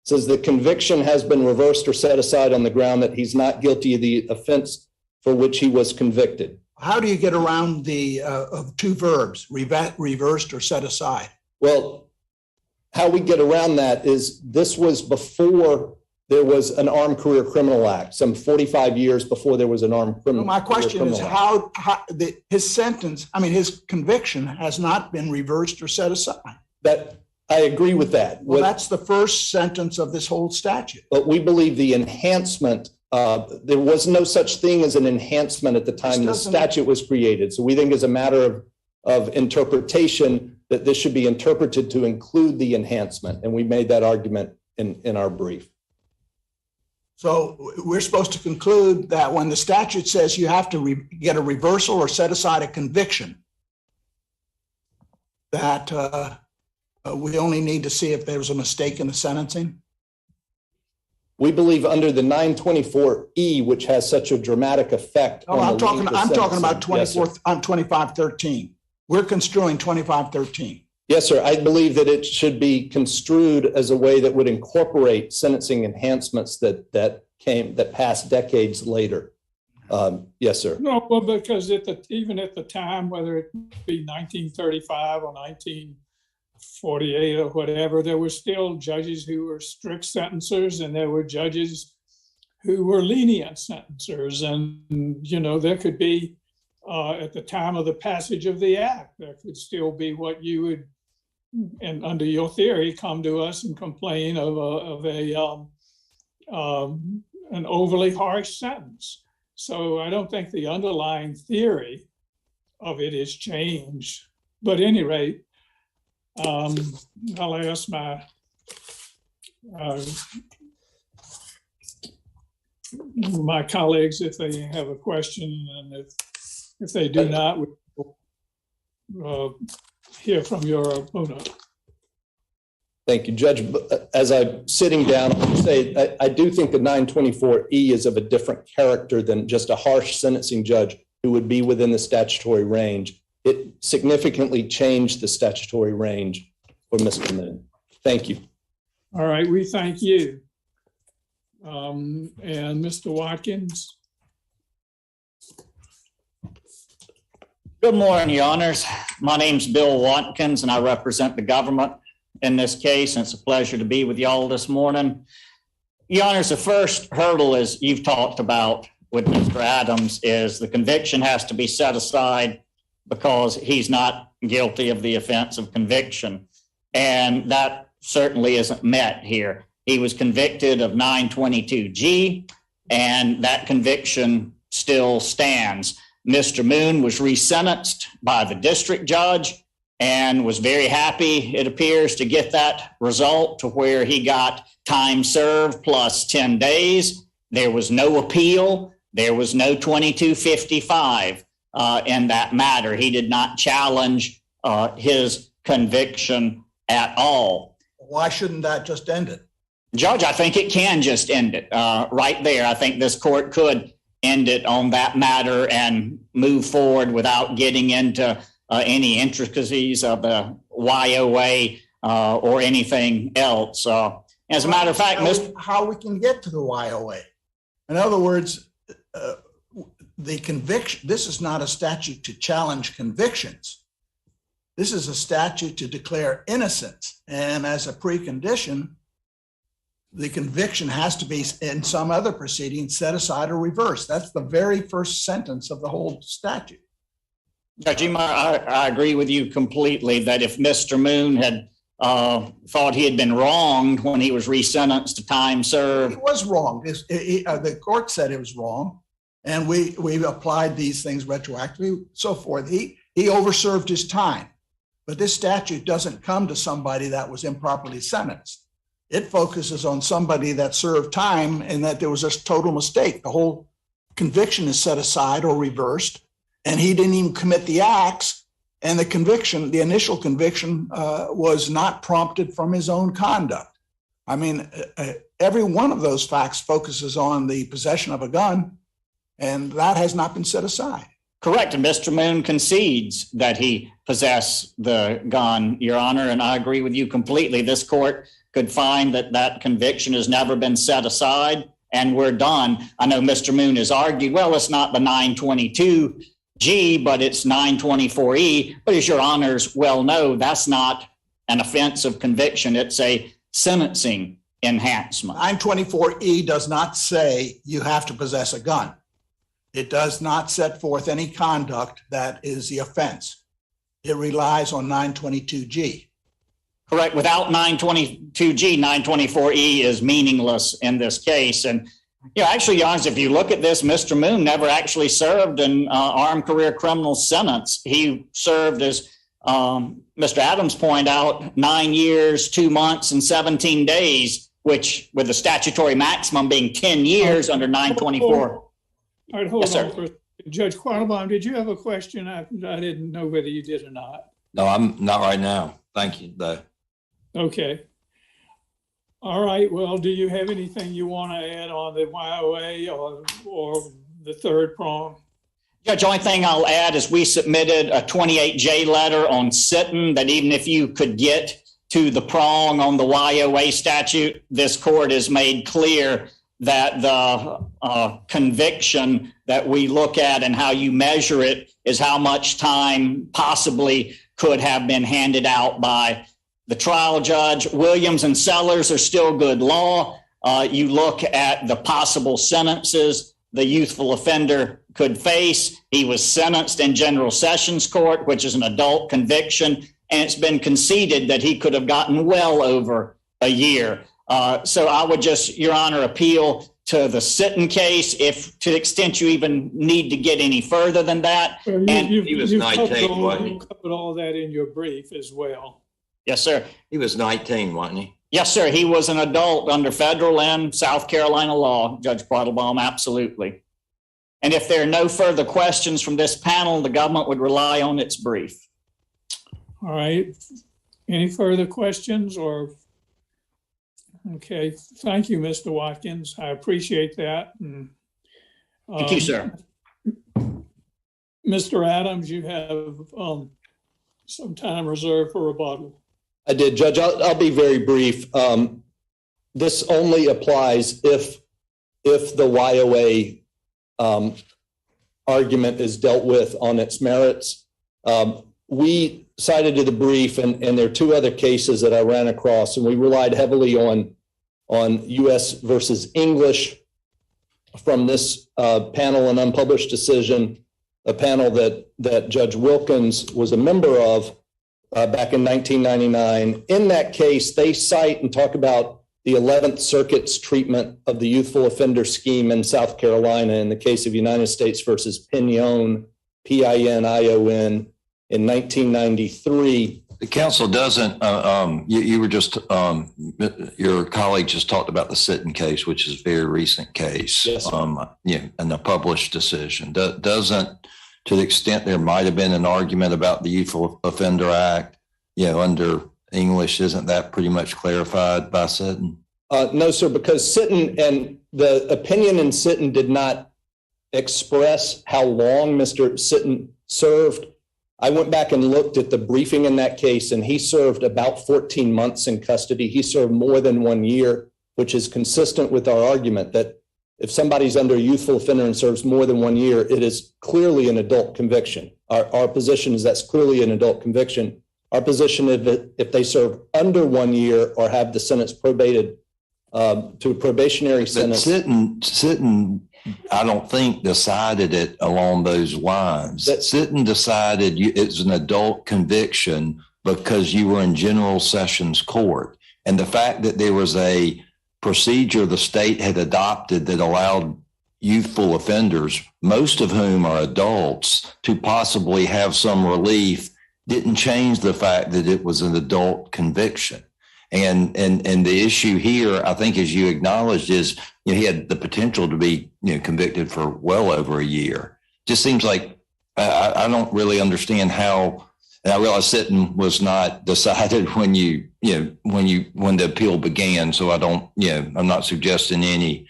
says the conviction has been reversed or set aside on the ground that he's not guilty of the offense for which he was convicted. How do you get around the two verbs, reversed or set aside? Well, how we get around that is this was before there was an Armed Career Criminal Act, some 45 years before there was an Armed Criminal Act. My question is his sentence, his conviction has not been reversed or set aside. That I agree with that. Well, that's the first sentence of this whole statute. But we believe the enhancement, there was no such thing as an enhancement at the time the statute was created. So we think as a matter of interpretation that this should be interpreted to include the enhancement. And we made that argument in our brief. So we're supposed to conclude that when the statute says you have to get a reversal or set aside a conviction, that we only need to see if there was a mistake in the sentencing? We believe under the 924E, which has such a dramatic effect. I'm talking about 2513. We're construing 2513. Yes, sir. I believe that it should be construed as a way that would incorporate sentencing enhancements that passed decades later. Yes, sir. No, well, because even at the time, whether it be 1935 or 1948 or whatever, there were still judges who were strict sentencers, and there were judges who were lenient sentencers. And, there could be, at the time of the passage of the act, there could still be what you would, and under your theory, come to us and complain of an overly harsh sentence. So I don't think the underlying theory of it has changed. But at any rate, I'll ask my colleagues if they have a question, and if they do not, we'll hear from your opponent. Thank you, Judge. As I'm sitting down, I say I do think the 924E is of a different character than just a harsh sentencing judge who would be within the statutory range. It significantly changed the statutory range for Mr. Moon. Thank you. All right, we thank you. And Mr. Watkins. Good morning, Your Honors. My name's Bill Watkins, and I represent the government in this case, and it's a pleasure to be with y'all this morning. Your Honors, the first hurdle, as you've talked about with Mr. Adams, is the conviction has to be set aside because he's not guilty of the offense of conviction. And that certainly isn't met here. He was convicted of 922G, and that conviction still stands. Mr. Moon was resentenced by the district judge and was very happy, it appears, to get that result to where he got time served plus 10 days. There was no appeal. There was no 2255 in that matter. He did not challenge his conviction at all. Why shouldn't that just end it? Judge, I think it can just end it right there. I think this court could end it on that matter and move forward without getting into any intricacies of the YOA or anything else. As a matter of fact, how we can get to the YOA. In other words, the conviction, this is not a statute to challenge convictions. This is a statute to declare innocence. And as a precondition, the conviction has to be in some other proceeding set aside or reversed. That's the very first sentence of the whole statute. Judge Emar, I agree with you completely that if Mr. Moon had thought he had been wronged when he was resentenced to time served. It was wrong. The court said it was wrong, and we applied these things retroactively, so forth. He overserved his time, but this statute doesn't come to somebody that was improperly sentenced. It focuses on somebody that served time and that there was a total mistake. The whole conviction is set aside or reversed, and he didn't even commit the acts. And the conviction, the initial conviction, was not prompted from his own conduct. I mean, every one of those facts focuses on the possession of a gun, and that has not been set aside. Correct. And Mr. Moon concedes that he possessed the gun, Your Honor, and I agree with you completely. This court could find that that conviction has never been set aside, and we're done. I know Mr. Moon has argued, well, it's not the 922G, but it's 924E. But as Your Honors well know, that's not an offense of conviction. It's a sentencing enhancement. 924E does not say you have to possess a gun. It does not set forth any conduct that is the offense. It relies on 922G. Correct. Without 922G, 924E is meaningless in this case. And actually, Your Honors, if you look at this, Mr. Moon never actually served an armed career criminal sentence. He served, as Mr. Adams pointed out, 9 years, 2 months, and 17 days, which with the statutory maximum being 10 years under 924. All right, hold Yes, on sir. for a second. Judge Quattlebaum, did you have a question? I didn't know whether you did or not. No, I'm not right now. Thank you, though. Okay. All right. Well, do you have anything you want to add on the YOA or the third prong? Judge, the only thing I'll add is we submitted a 28J letter on sitting that even if you could get to the prong on the YOA statute, this court has made clear that the conviction that we look at and how you measure it is how much time possibly could have been handed out by the trial judge. Williams and Sellers are still good law. You look at the possible sentences the youthful offender could face. He was sentenced in General Sessions Court, which is an adult conviction, and it's been conceded that he could have gotten well over a year. So I would just, Your Honor, appeal to the Sitton case, if to the extent you even need to get any further than that. Well, he was 19, wasn't he? You covered all that in your brief as well. Yes, sir. He was 19, wasn't he? Yes, sir. He was an adult under federal and South Carolina law, Judge Quattlebaum, absolutely. And if there are no further questions from this panel, the government would rely on its brief. All right. Any further questions or? Okay. Thank you, Mr. Watkins. I appreciate that. And, Thank you, sir. Mr. Adams, you have some time reserved for rebuttal. I did, Judge. I'll be very brief. This only applies if the YOA argument is dealt with on its merits. We cited to the brief, and there are two other cases that I ran across, and we relied heavily on U.S. versus English from this panel, an unpublished decision. a panel that Judge Wilkins was a member of back in 1999. In that case, they cite and talk about the 11th Circuit's treatment of the youthful offender scheme in South Carolina in the case of United States versus Pinion, P-I-N-I-O-N, in 1993. The council doesn't, you were just, your colleague just talked about the Sitton case, which is a very recent case. Yes, and a published decision. Doesn't, to the extent there might have been an argument about the Youthful Offender Act, under English, isn't that pretty much clarified by Sitton? No, sir, because Sitton and the opinion in Sitton did not express how long Mr. Sitton served. I went back and looked at the briefing in that case, and he served about 14 months in custody. He served more than 1 year, which is consistent with our argument that if somebody's under a youthful offender and serves more than 1 year, it is clearly an adult conviction. Our position is that's clearly an adult conviction. Our position is that if they serve under 1 year or have the sentence probated to a probationary sentence. But Sitton, I don't think decided it along those lines. Sitton decided it's an adult conviction because you were in general sessions court. And the fact that there was a procedure the state had adopted that allowed youthful offenders, most of whom are adults, to possibly have some relief didn't change the fact that it was an adult conviction. And the issue here, I think, as you acknowledged, is he had the potential to be convicted for well over a year. Just seems like I don't really understand how. And I realize Sitton was not decided when the appeal began. So I don't, I'm not suggesting any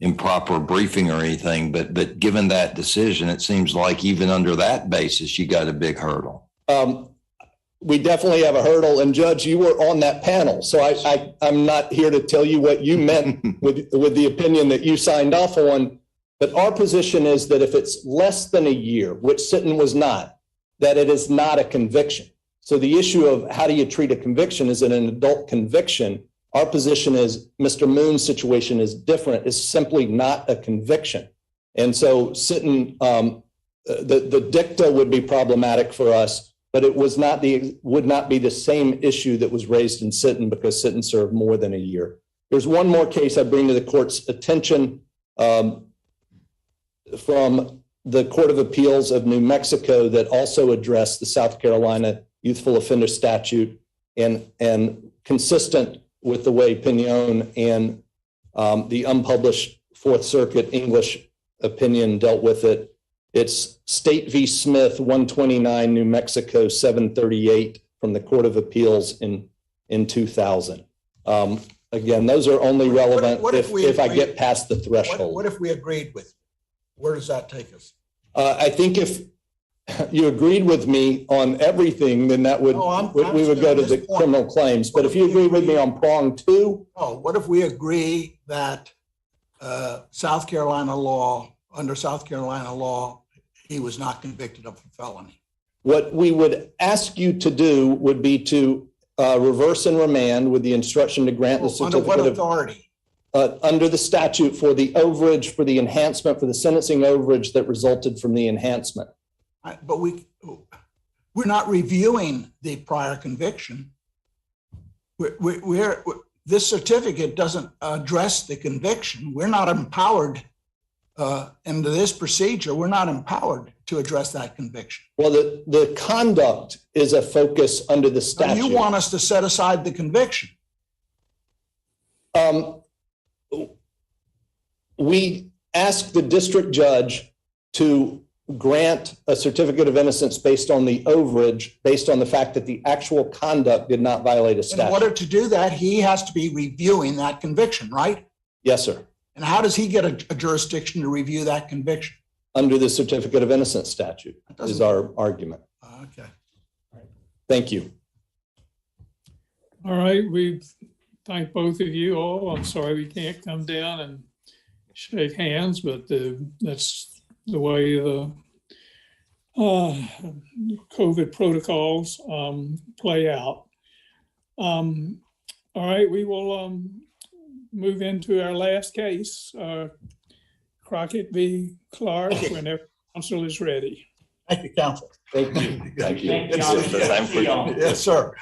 improper briefing or anything. But given that decision, it seems like even under that basis, you got a big hurdle. We definitely have a hurdle, and Judge, you were on that panel, so I'm not here to tell you what you meant with the opinion that you signed off on, but our position is that if it's less than a year, which Sitton was not, that it is not a conviction. So the issue of how do you treat a conviction, is it an adult conviction? Our position is Mr. Moon's situation is different. It's simply not a conviction. And so Sitton, the dicta would be problematic for us, but it would not be the same issue that was raised in Sitton because Sitton served more than a year. There's one more case I bring to the court's attention from the Court of Appeals of New Mexico that also addressed the South Carolina youthful offender statute and consistent with the way Pinion and the unpublished Fourth Circuit English opinion dealt with it. It's State v. Smith, 129, New Mexico, 738 from the Court of Appeals in 2000. Again, those are only relevant if I get past the threshold. What if we agreed with you? Where does that take us? I think if you agreed with me on everything, then that would we would go to the criminal claims. But if you agree with me on prong 2. Oh, what if we agree that South Carolina law, under South Carolina law, he was not convicted of a felony? What we would ask you to do would be to reverse and remand with the instruction to grant the certificate. Under what authority? Under the statute for the overage, for the enhancement, for the sentencing overage that resulted from the enhancement. But we're not reviewing the prior conviction. This certificate doesn't address the conviction. We're not empowered into this procedure. We're not empowered to address that conviction. Well, the conduct is a focus under the statute. So you want us to set aside the conviction? We asked the district judge to grant a certificate of innocence based on the overage, based on the fact that the actual conduct did not violate a statute. In order to do that, he has to be reviewing that conviction, right? Yes, sir. And how does he get a jurisdiction to review that conviction? Under the certificate of innocence statute is our argument. Okay. Thank you. All right, we thank both of you all. I'm sorry we can't come down and shake hands, but that's the way the COVID protocols play out. All right, we will move into our last case, Crockett v. Clark. Whenever Council is ready. Thank you, counsel. Thank you. Thank you. Thank you, Your Honor. It's the same for you. Yes, sir.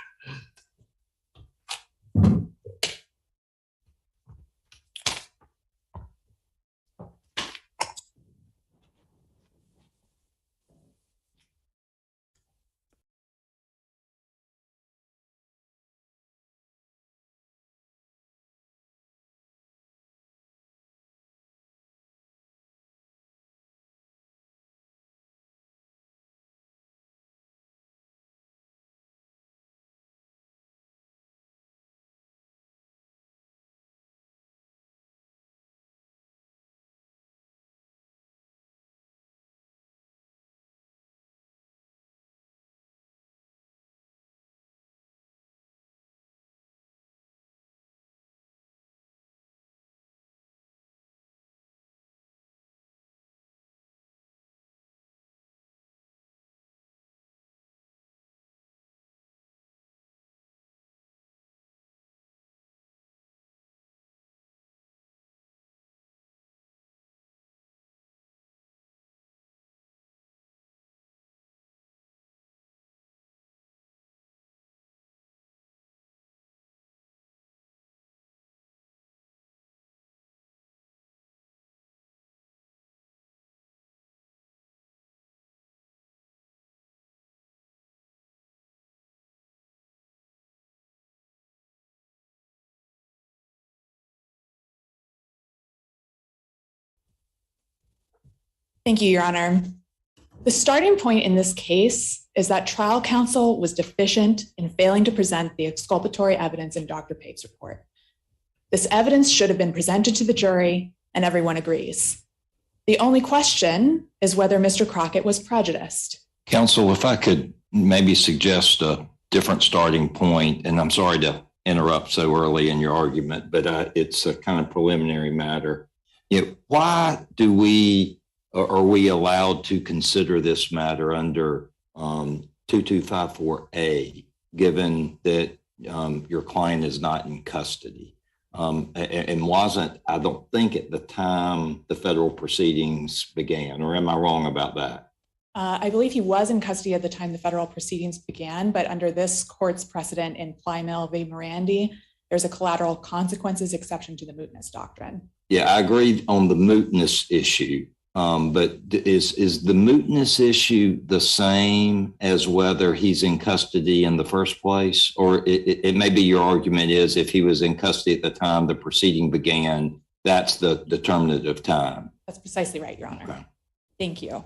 Thank you, Your Honor. The starting point in this case is that trial counsel was deficient in failing to present the exculpatory evidence in Dr. Pape's report. This evidence should have been presented to the jury, and everyone agrees. The only question is whether Mr. Crockett was prejudiced. Counsel, if I could maybe suggest a different starting point, and I'm sorry to interrupt so early in your argument, but it's a kind of preliminary matter. Why are we allowed to consider this matter under 2254A, given that your client is not in custody? And wasn't, I don't think at the time the federal proceedings began, or am I wrong about that? I believe he was in custody at the time the federal proceedings began, but under this court's precedent in Plymouth v. Morandi, there's a collateral consequences exception to the mootness doctrine. Yeah, I agree on the mootness issue. But is the mootness issue the same as whether he's in custody in the first place? Or it may be your argument is if he was in custody at the time the proceeding began, that's the determinative time. That's precisely right, Your Honor. Okay. Thank you.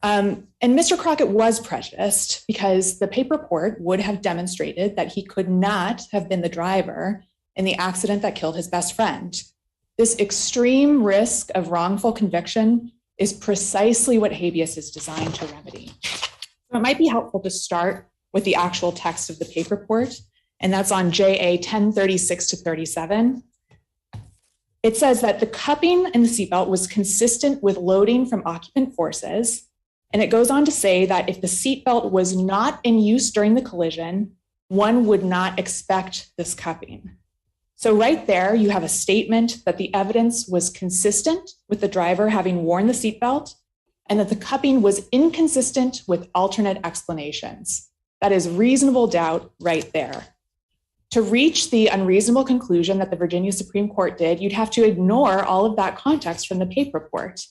And Mr. Crockett was prejudiced because the Pape report would have demonstrated that he could not have been the driver in the accident that killed his best friend. This extreme risk of wrongful conviction is precisely what habeas is designed to remedy. So it might be helpful to start with the actual text of the Pape report, and that's on JA 1036 to 37. It says that the cupping in the seatbelt was consistent with loading from occupant forces. And it goes on to say that if the seatbelt was not in use during the collision, one would not expect this cupping. So right there, you have a statement that the evidence was consistent with the driver having worn the seatbelt and that the cupping was inconsistent with alternate explanations. That is reasonable doubt right there. To reach the unreasonable conclusion that the Virginia Supreme Court did, you'd have to ignore all of that context from the Pape report.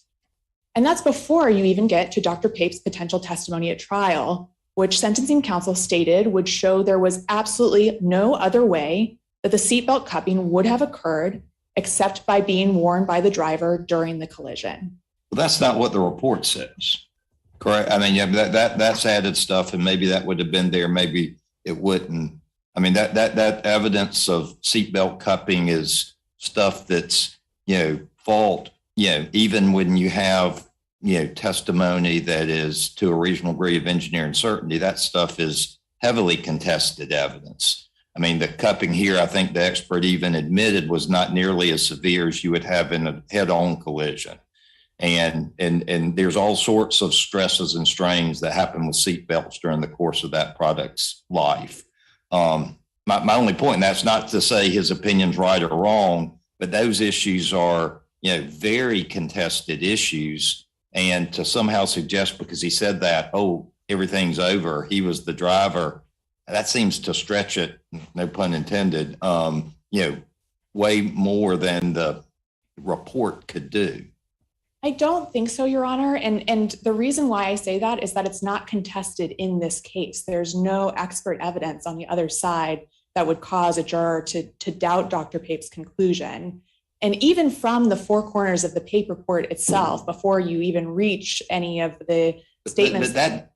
And that's before you even get to Dr. Pape's potential testimony at trial, which sentencing counsel stated would show there was absolutely no other way that the seatbelt cupping would have occurred except by being worn by the driver during the collision. Well, that's not what the report says, correct? I mean, yeah, that's added stuff, and maybe that would have been there, maybe it wouldn't. I mean, that evidence of seatbelt cupping is stuff that's, fault, even when you have, testimony that is to a reasonable degree of engineering certainty, that stuff is heavily contested evidence. I mean, the cupping here, I think the expert even admitted was not nearly as severe as you would have in a head-on collision. And there's all sorts of stresses and strains that happen with seatbelts during the course of that product's life. My only point, and that's not to say his opinion's right or wrong, but those issues are, very contested issues And to somehow suggest because he said that, oh, everything's over, he was the driver, that seems to stretch it, no pun intended, way more than the report could do. I don't think so, Your Honor. And the reason why I say that is that it's not contested in this case. There's no expert evidence on the other side that would cause a juror to doubt Dr. Pape's conclusion. And even from the four corners of the Pape report itself, before you even reach any of the statements. I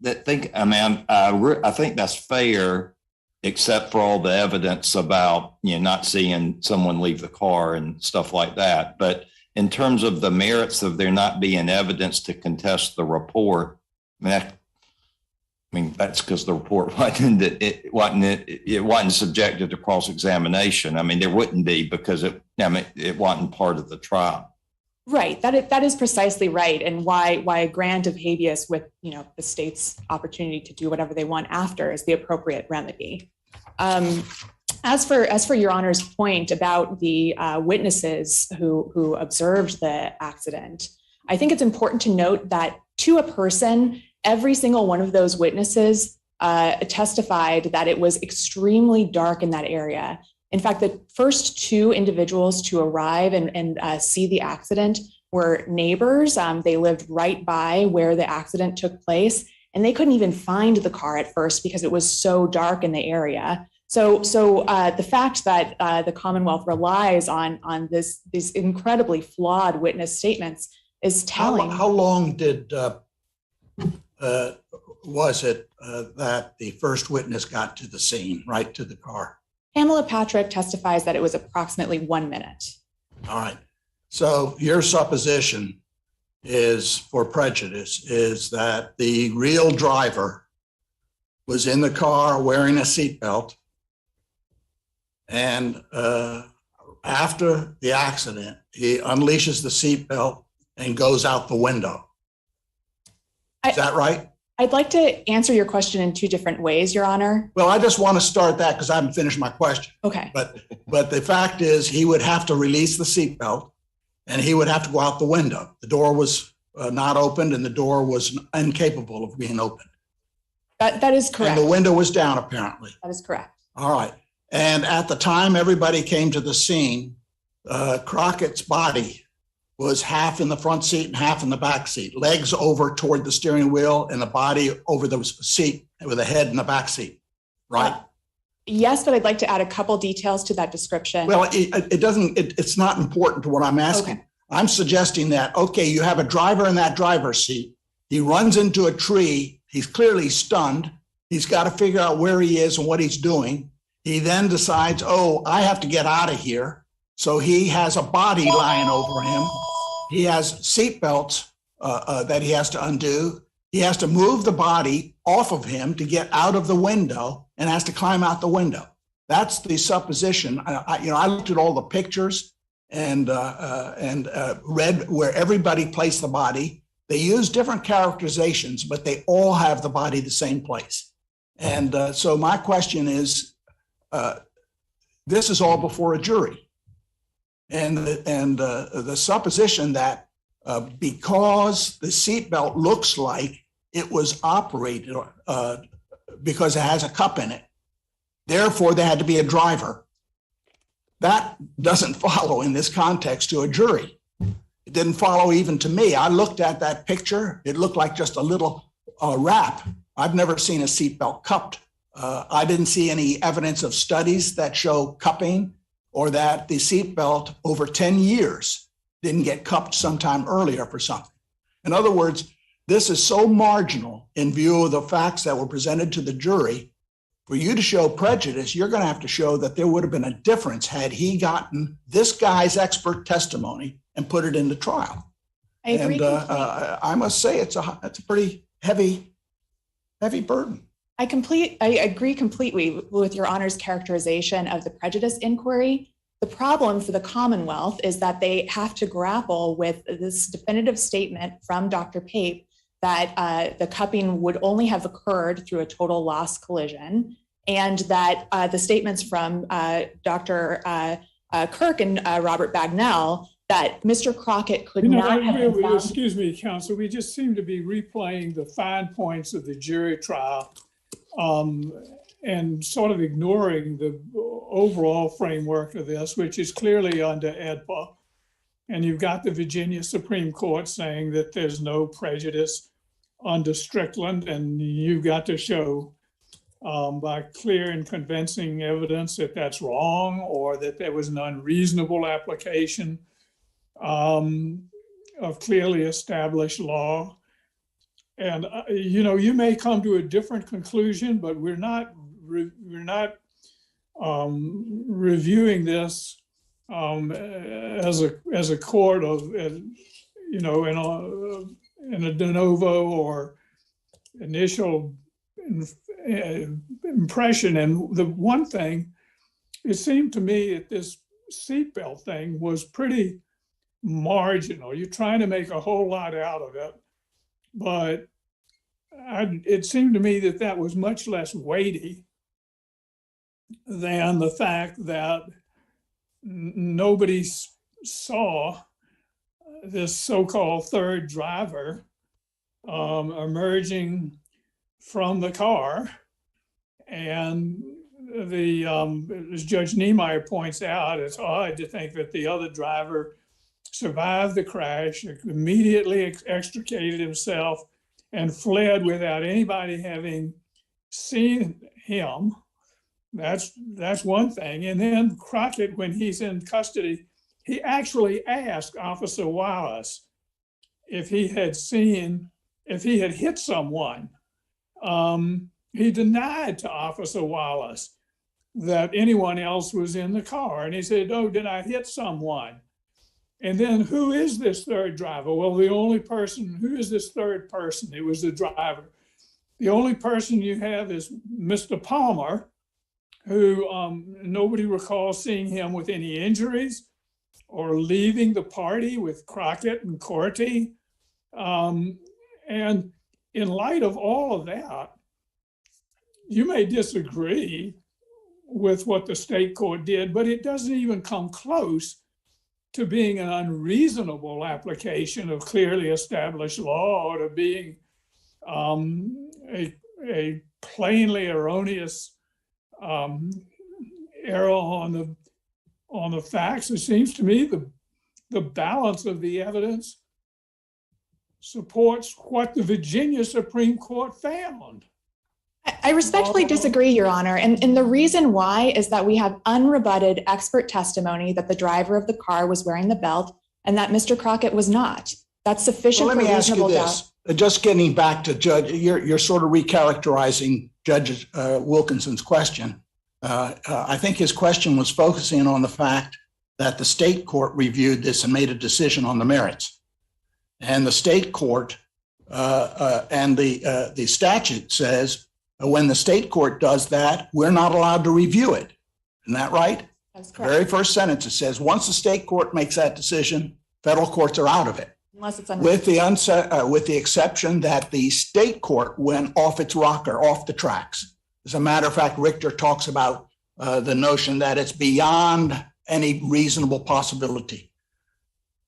think that's fair, except for all the evidence about, not seeing someone leave the car and stuff like that. But in terms of the merits of there not being evidence to contest the report, that's because the report wasn't subjected to cross-examination. There wouldn't be because it wasn't part of the trial. Right. That is precisely right. And why a grant of habeas with, the state's opportunity to do whatever they want after is the appropriate remedy. As for Your Honor's point about the witnesses who observed the accident, I think it's important to note that to a person, every single one of those witnesses testified that it was extremely dark in that area. In fact, the first two individuals to arrive and see the accident were neighbors. They lived right by where the accident took place, and they couldn't even find the car at first because it was so dark in the area. So the fact that the Commonwealth relies on these incredibly flawed witness statements is telling. How long was it that the first witness got to the scene, right to the car? Pamela Patrick testifies that it was approximately 1 minute. All right. So your supposition is for prejudice is that the real driver was in the car wearing a seatbelt, and after the accident, he unleashes the seatbelt and goes out the window. Is that right? I'd like to answer your question in two different ways, Your Honor. Well, I just want to start that because I haven't finished my question. Okay. But the fact is he would have to release the seatbelt and he would have to go out the window. The door was not opened and the door was incapable of being opened. That is correct. And the window was down, apparently. That is correct. All right. And at the time everybody came to the scene, Crockett's body was half in the front seat and half in the back seat, legs over toward the steering wheel and the body over the seat with the head in the back seat, right? Yes, but I'd like to add a couple details to that description. Well, it's not important to what I'm asking. Okay. I'm suggesting that, okay, you have a driver in that driver's seat. He runs into a tree. He's clearly stunned. He's got to figure out where he is and what he's doing. He then decides, oh, I have to get out of here. So he has a body lying over him. He has seat belts that he has to undo. He has to move the body off of him to get out of the window and has to climb out the window. That's the supposition. I looked at all the pictures and read where everybody placed the body. They use different characterizations, but they all have the body the same place. And so my question is, this is all before a jury. And the supposition that because the seatbelt looks like it was operated because it has a cup in it, therefore there had to be a driver. That doesn't follow in this context to a jury. It didn't follow even to me. I looked at that picture. It looked like just a little wrap. I've never seen a seatbelt cupped. I didn't see any evidence of studies that show cupping or that the seatbelt over 10 years didn't get cupped sometime earlier for something. In other words, this is so marginal in view of the facts that were presented to the jury. For you to show prejudice, you're going to have to show that there would have been a difference had he gotten this guy's expert testimony and put it into trial. I agree. And I must say it's a pretty heavy burden. I agree completely with Your Honor's characterization of the prejudice inquiry. The problem for the Commonwealth is that they have to grapple with this definitive statement from Dr. Pape that the cupping would only have occurred through a total loss collision, and that the statements from Dr. Kirk and Robert Bagnell that Mr. Crockett could not have been found. Excuse me, counsel, we just seem to be replaying the fine points of the jury trial and sort of ignoring the overall framework of this, which is clearly under AEDPA. And you've got the Virginia Supreme Court saying that there's no prejudice under Strickland, and you've got to show by clear and convincing evidence that that's wrong, or that there was an unreasonable application of clearly established law. And you may come to a different conclusion, but we're not reviewing this as a court of in a de novo or initial impression. And the one thing, it seemed to me that this seatbelt thing was pretty marginal. You're trying to make a whole lot out of it, but it seemed to me that that was much less weighty than the fact that nobody saw this so-called third driver emerging from the car. And as Judge Niemeyer points out, it's odd to think that the other driver survived the crash, immediately extricated himself, and fled without anybody having seen him. That's one thing. And then Crockett, when he's in custody, he actually asked Officer Wallace if he had hit someone. He denied to Officer Wallace that anyone else was in the car. And he said, "Oh, did I hit someone?" And then, who is this third driver? Well, who is this third person? It was the driver. The only person you have is Mr. Palmer, who nobody recalls seeing him with any injuries or leaving the party with Crockett and Corty. And in light of all of that, you may disagree with what the state court did, but it doesn't even come close to being an unreasonable application of clearly established law, or to being a plainly erroneous error on the facts. It seems to me the balance of the evidence supports what the Virginia Supreme Court found. I respectfully disagree, Your Honor. And the reason why is that we have unrebutted expert testimony that the driver of the car was wearing the belt and that Mr. Crockett was not. That's sufficient for reasonable doubt. Let me ask you this. Just getting back to Judge, you're sort of recharacterizing Judge Wilkinson's question. I think his question was focusing on the fact that the state court reviewed this and made a decision on the merits. And the state court and the statute says, when the state court does that, we're not allowed to review it. Isn't that right? That's correct. The very first sentence, it says, once the state court makes that decision, federal courts are out of it. Unless it's with the exception that the state court went off its rocker, off the tracks. As a matter of fact, Richter talks about the notion that it's beyond any reasonable possibility.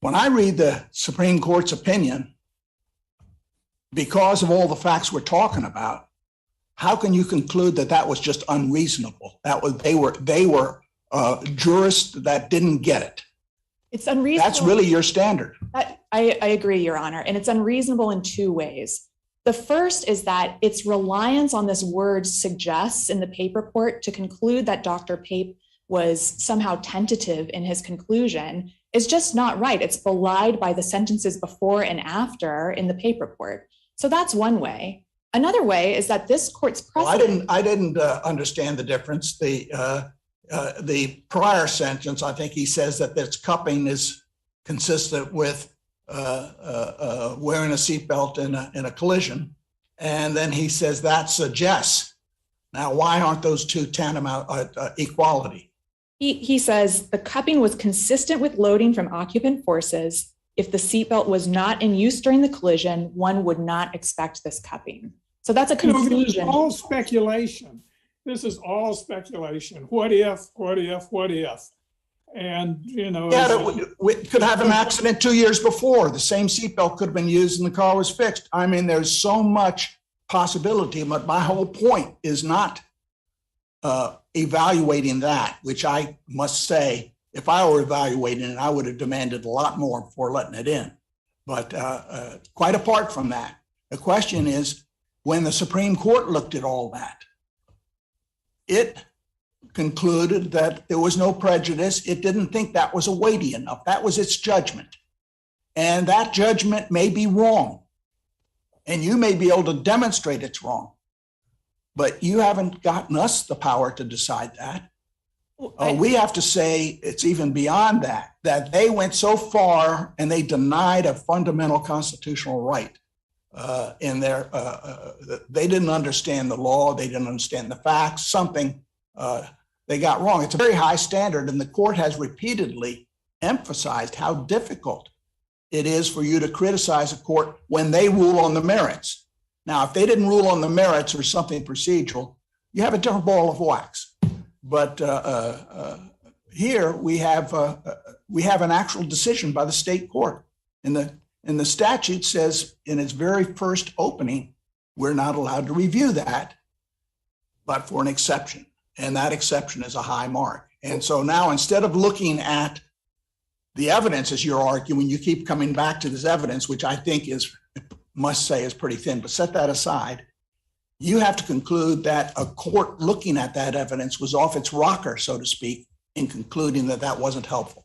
When I read the Supreme Court's opinion, because of all the facts we're talking about, how can you conclude that that was just unreasonable? They were jurists that didn't get it. It's unreasonable. That's really your standard. I agree, Your Honor. And it's unreasonable in two ways. The first is that its reliance on this word suggests in the Pape report to conclude that Dr. Pape was somehow tentative in his conclusion is just not right. It's belied by the sentences before and after in the Pape report. So that's one way. Another way is that this court's precedent. I didn't understand the difference. The prior sentence, I think he says that this cupping is consistent with wearing a seatbelt in a collision, and then he says that suggests. Now, why aren't those two tantamount equality? He says the cupping was consistent with loading from occupant forces. If the seatbelt was not in use during the collision, one would not expect this cupping. So that's a conclusion. This is all speculation. This is all speculation. What if? And, you know. Yeah, we could have an accident 2 years before. The same seatbelt could have been used and the car was fixed. I mean, there's so much possibility, but my whole point is not evaluating that, which I must say, if I were evaluating it, I would have demanded a lot more before letting it in. But quite apart from that, the question is, when the Supreme Court looked at all that, it concluded that there was no prejudice. It didn't think that was a weighty enough. That was its judgment. And that judgment may be wrong. And you may be able to demonstrate it's wrong. But you haven't gotten us the power to decide that. We have to say it's even beyond that, that they went so far and they denied a fundamental constitutional right in their, they didn't understand the law, they didn't understand the facts, something they got wrong. It's a very high standard, and the court has repeatedly emphasized how difficult it is for you to criticize a court when they rule on the merits. Now, if they didn't rule on the merits or something procedural, you have a different ball of wax. But here we have an actual decision by the state court, and the statute says in its very first opening, we're not allowed to review that, but for an exception, and that exception is a high mark. And so now, instead of looking at the evidence, as you're arguing, you keep coming back to this evidence, which I think must say is pretty thin, but set that aside. You have to conclude that a court looking at that evidence was off its rocker, so to speak, in concluding that that wasn't helpful.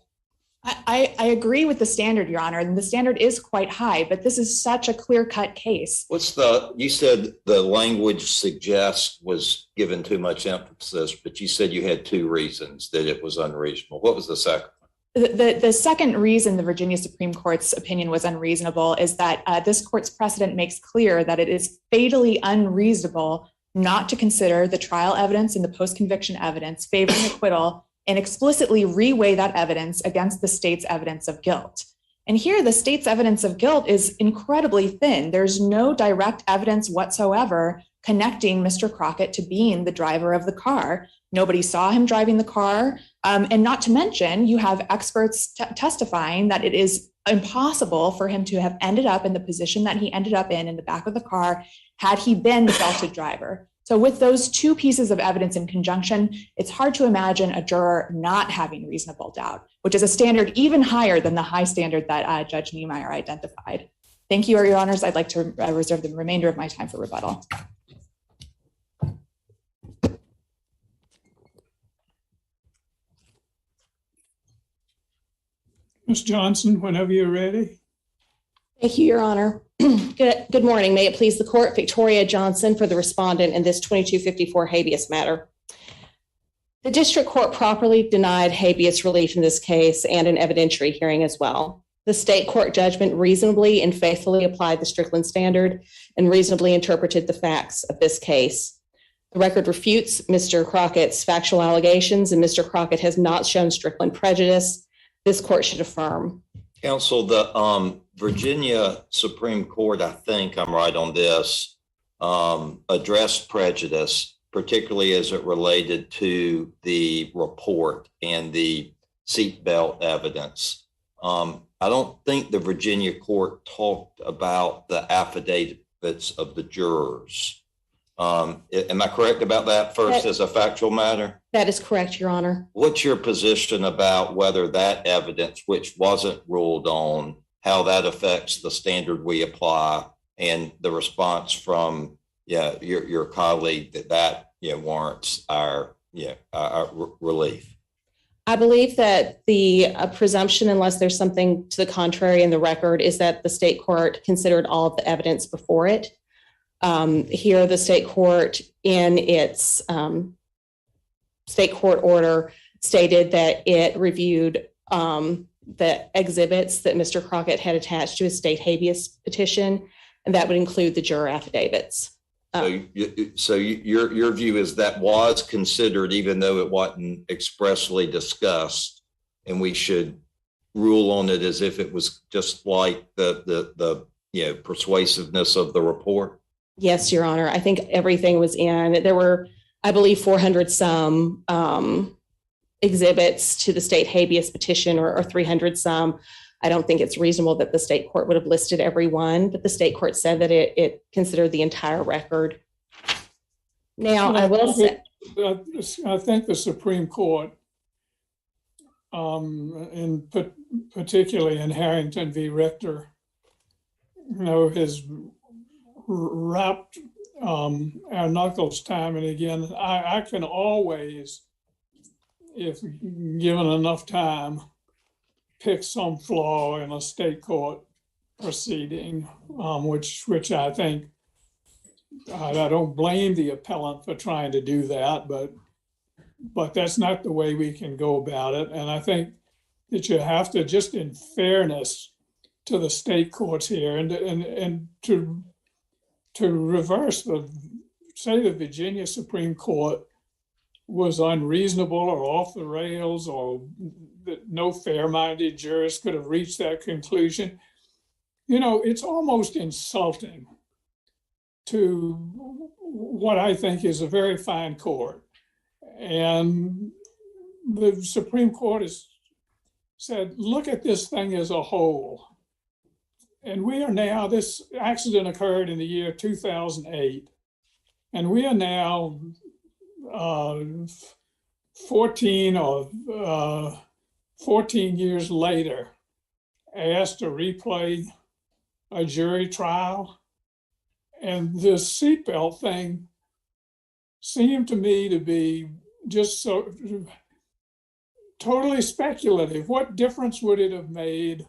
I agree with the standard, Your Honor, and the standard is quite high, but this is such a clear-cut case. You said the language suggests was given too much emphasis, but you said you had two reasons that it was unreasonable. What was the second? The second reason the Virginia Supreme Court's opinion was unreasonable is that this court's precedent makes clear that it is fatally unreasonable not to consider the trial evidence and the post-conviction evidence favoring acquittal and explicitly reweigh that evidence against the state's evidence of guilt. And here, the state's evidence of guilt is incredibly thin. There's no direct evidence whatsoever connecting Mr. Crockett to being the driver of the car. Nobody saw him driving the car. And not to mention, you have experts testifying that it is impossible for him to have ended up in the position that he ended up in the back of the car had he been the belted driver. So with those two pieces of evidence in conjunction, it's hard to imagine a juror not having reasonable doubt, which is a standard even higher than the high standard that Judge Niemeyer identified. Thank you, Your Honors. I'd like to reserve the remainder of my time for rebuttal. Ms. Johnson, whenever you're ready. Thank you, Your Honor. Good morning. May it please the court, Victoria Johnson for the respondent in this 2254 habeas matter. The district court properly denied habeas relief in this case and an evidentiary hearing as well. The state court judgment reasonably and faithfully applied the Strickland standard and reasonably interpreted the facts of this case. The record refutes Mr. Crockett's factual allegations, and Mr. Crockett has not shown Strickland prejudice. This court should affirm. Counsel, the Virginia Supreme Court, I think I'm right on this, addressed prejudice, particularly as it related to the report and the seatbelt evidence. I don't think the Virginia court talked about the affidavits of the jurors. Am I correct about that first as a factual matter? That is correct, Your Honor. What's your position about whether that evidence, which wasn't ruled on, how that affects the standard we apply and the response from your colleague that warrants our relief? I believe that the presumption, unless there's something to the contrary in the record, is that the state court considered all of the evidence before it. Here, the state court in its state court order stated that it reviewed the exhibits that Mr. Crockett had attached to his state habeas petition, and that would include the juror affidavits. So your view is that was considered, even though it wasn't expressly discussed, and we should rule on it as if it was just like the persuasiveness of the report? Yes, Your Honor. I think everything was in. There were, I believe, 400 some exhibits to the state habeas petition or 300 some. I don't think it's reasonable that the state court would have listed every one, but the state court said that it considered the entire record. Now, I will say, I think the Supreme Court, particularly in Harrington v. Richter, has wrapped our knuckles time and again. I can always, if given enough time, pick some flaw in a state court proceeding, which I think I don't blame the appellant for trying to do that, but that's not the way we can go about it. And I think that you have to, just in fairness to the state courts here, and to reverse say the Virginia Supreme Court was unreasonable or off the rails, or that no fair-minded jurist could have reached that conclusion. It's almost insulting to what I think is a very fine court. And the Supreme Court has said, look at this thing as a whole. And we are now, this accident occurred in the year 2008, and we are now 14 years later, asked to replay a jury trial. And this seatbelt thing seemed to me to be just so totally speculative. What difference would it have made?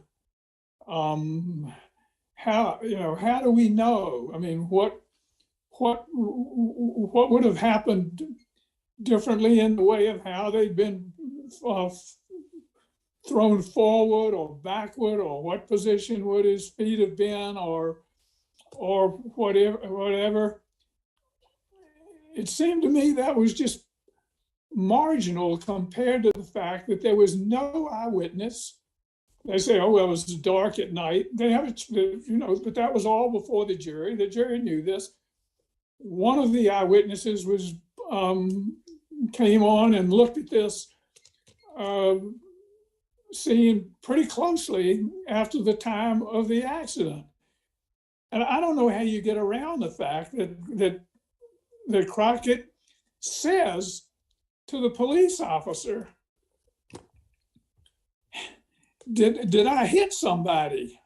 How do we know? I mean, what would have happened differently in the way of how they've been thrown forward or backward, or what position would his feet have been, or whatever. It seemed to me that was just marginal compared to the fact that there was no eyewitness. They say, oh, well, it was dark at night. They have it, but that was all before the jury. The jury knew this. One of the eyewitnesses was came on and looked at this scene pretty closely after the time of the accident. And I don't know how you get around the fact that Crockett says to the police officer, did I hit somebody?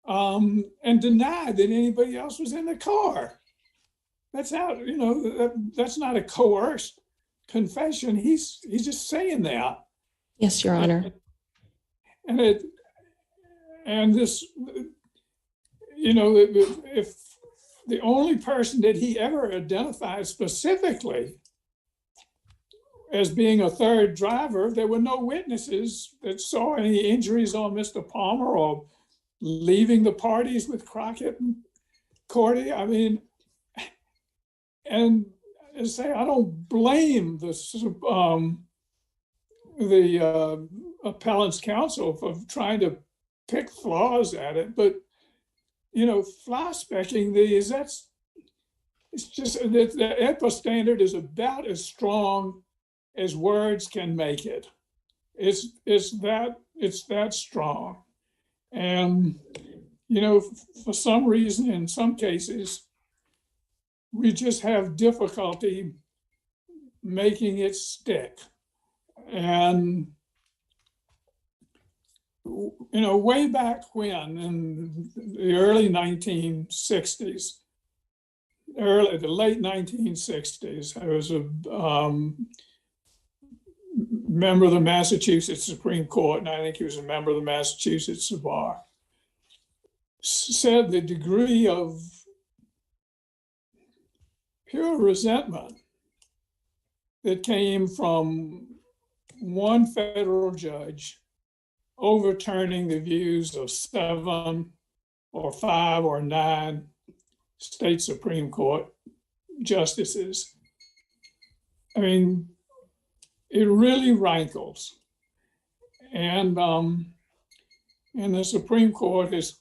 And denied that anybody else was in the car. That's how, that's not a coerced confession. He's just saying that. yes, Your Honor. And this, if the only person that he ever identified specifically as being a third driver, there were no witnesses that saw any injuries on Mr. Palmer or leaving the parties with Crockett and Cordy. I mean, and I say, I don't blame the appellant's counsel for trying to pick flaws at it, but fly specking these, it's just that the EPA standard is about as strong as words can make it. It's that strong. And, for some reason, in some cases, we just have difficulty making it stick. And, way back when, in the early 1960s, the late 1960s, I was a member of the Massachusetts Supreme Court, and I think he was a member of the Massachusetts Bar, said the degree of pure resentment that came from one federal judge overturning the views of 7 or 5 or 9 state Supreme Court justices. I mean, it really rankles. And the Supreme Court has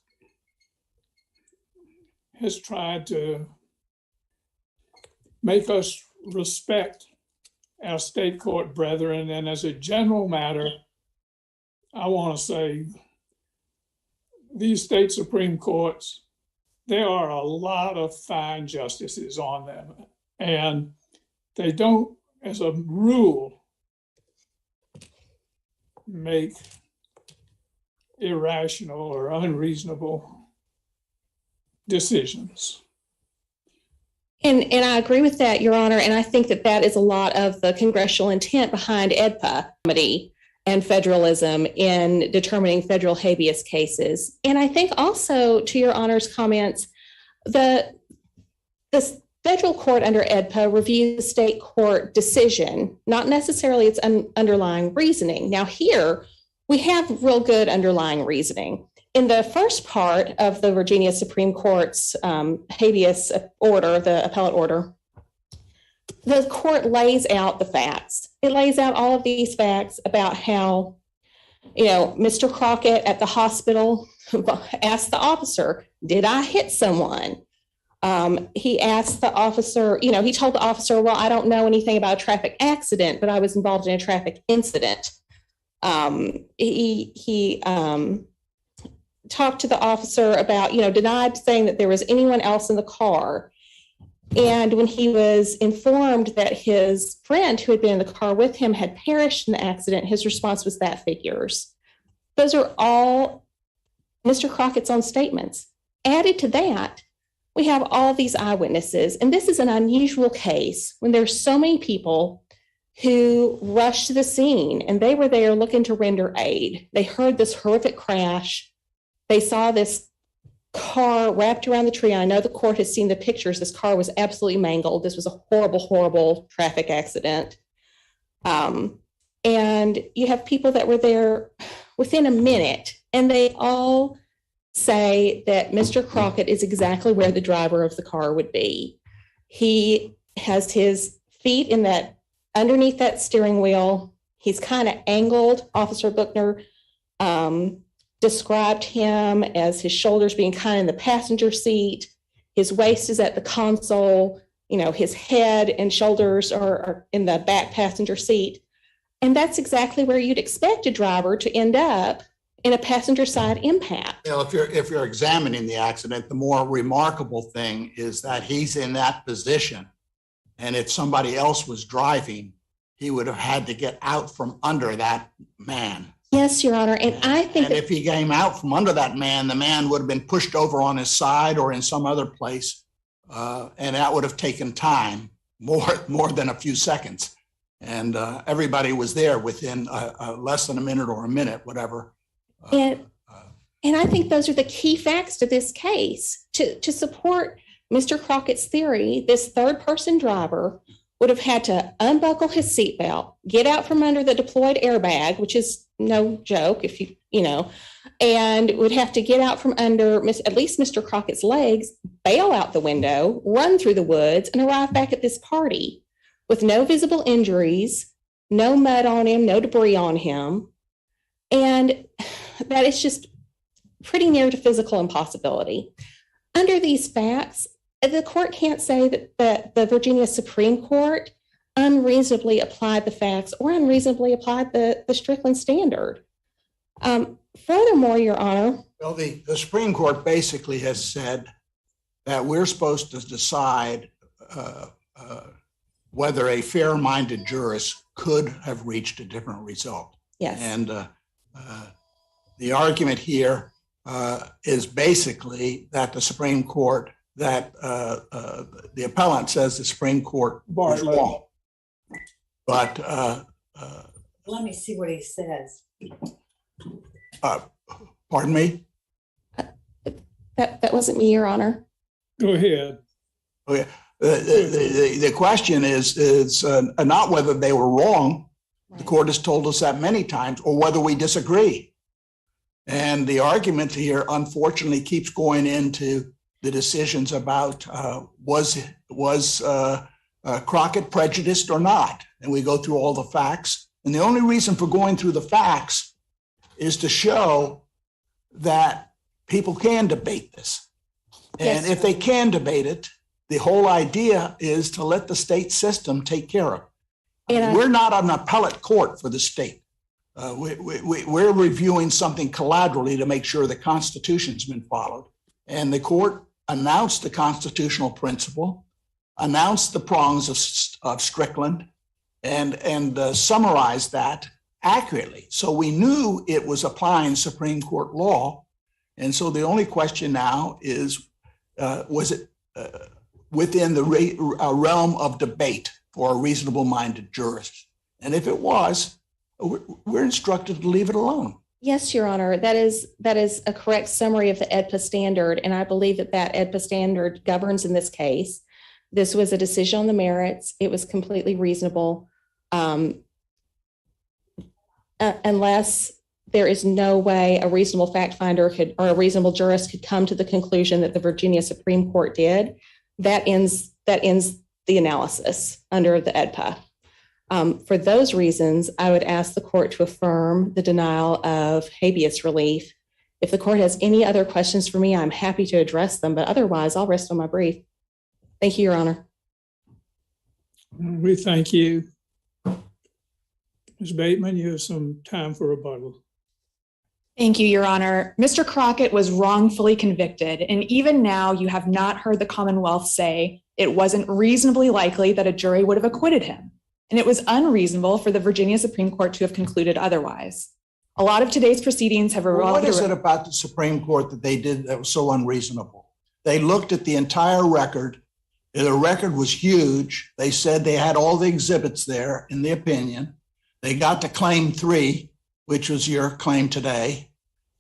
tried to make us respect our state court brethren. And as a general matter, I want to say these state Supreme Courts, there are a lot of fine justices on them. And they don't, as a rule, make irrational or unreasonable decisions. And I agree with that, Your Honor. And I think that that is a lot of the congressional intent behind AEDPA and federalism in determining federal habeas cases. And I think also, to Your Honor's comments, the federal court under AEDPA reviews the state court decision, not necessarily its underlying reasoning. Now here, we have real good underlying reasoning. In the first part of the Virginia Supreme Court's habeas order, the appellate order, the court lays out the facts. It lays out all of these facts about how, Mr. Crockett at the hospital asked the officer, did I hit someone? He asked the officer, he told the officer, well, I don't know anything about a traffic accident, but I was involved in a traffic incident. He talked to the officer about, denied saying that there was anyone else in the car. And when he was informed that his friend who had been in the car with him had perished in the accident, his response was that figures. Those are all Mr. Crockett's own statements. Added to that, we have all these eyewitnesses. And this is an unusual case when there's so many people who rushed to the scene and they were there looking to render aid. They heard this horrific crash. They saw this car wrapped around the tree. I know the court has seen the pictures. This car was absolutely mangled. This was a horrible, horrible traffic accident. And you have people that were there within a minute, and they all say that Mr. Crockett is exactly where the driver of the car would be. He has his feet in that underneath that steering wheel. He's kind of angled. Officer Buchner described him as his shoulders being kind of in the passenger seat. His waist is at the console. His head and shoulders are in the back passenger seat. And that's exactly where you'd expect a driver to end up in a passenger side impact. If you're examining the accident, the more remarkable thing is that he's in that position. And if somebody else was driving, he would have had to get out from under that man. Yes, Your Honor. And I think and if he came out from under that man, the man would have been pushed over on his side or in some other place. And that would have taken time, more than a few seconds. And everybody was there within less than a minute or a minute, whatever. And I think those are the key facts to this case. To support Mr. Crockett's theory, this third person driver would have had to unbuckle his seatbelt, get out from under the deployed airbag, which is no joke, and would have to get out from under at least Mr. Crockett's legs, bail out the window, run through the woods, and arrive back at this party with no visible injuries, no mud on him, no debris on him. And that is just pretty near to physical impossibility. Under these facts, the court can't say that the Virginia Supreme Court unreasonably applied the facts or unreasonably applied the Strickland standard. Furthermore, Your Honor. Well, the Supreme Court basically has said that we're supposed to decide whether a fair-minded jurist could have reached a different result. Yes. And the argument here is basically that the Supreme Court, that the appellant says the Supreme Court was wrong. But let me see what he says. Pardon me? That wasn't me, Your Honor. Go ahead. Okay. The question is not whether they were wrong. Right. The court has told us that many times, or whether we disagree. And the argument here, unfortunately, keeps going into the decisions about was Crockett prejudiced or not? And we go through all the facts. And the only reason for going through the facts is to show that people can debate this. And if they can debate it, the whole idea is to let the state system take care of it. We're not an appellate court for the state. We're reviewing something collaterally to make sure the Constitution's been followed. And the court announced the constitutional principle, announced the prongs of Strickland, and summarized that accurately. So we knew it was applying Supreme Court law. And so the only question now is, was it within the realm of debate for a reasonable-minded jurist? And if it was, we're instructed to leave it alone. Yes, Your Honor, that is a correct summary of the AEDPA standard, and I believe that AEDPA standard governs in this case. This was a decision on the merits. It was completely reasonable, unless there is no way a reasonable fact finder could, or a reasonable jurist could come to the conclusion that the Virginia Supreme Court did. That ends the analysis under the AEDPA. For those reasons, I would ask the court to affirm the denial of habeas relief. If the court has any other questions for me, I'm happy to address them, but otherwise I'll rest on my brief. Thank you, Your Honor. We thank you. Ms. Bateman, you have some time for rebuttal. Thank you, Your Honor. Mr. Crockett was wrongfully convicted, and even now you have not heard the Commonwealth say it wasn't reasonably likely that a jury would have acquitted him. And it was unreasonable for the Virginia Supreme Court to have concluded otherwise. A lot of today's proceedings have revolved. What is it about the Supreme Court that they did that was so unreasonable? They looked at the entire record. The record was huge. They said they had all the exhibits there in the opinion. They got to claim 3, which was your claim today,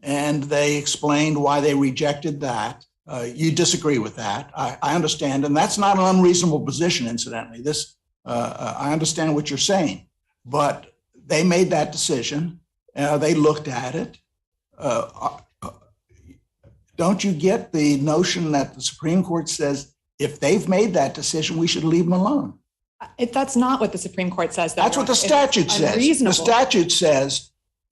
and they explained why they rejected that. You disagree with that. I understand, and that's not an unreasonable position, incidentally. I understand what you're saying, but they made that decision. They looked at it. Don't you get the notion that the Supreme Court says if they've made that decision, we should leave them alone? That's not what the Supreme Court says. That's what the statute says. The statute says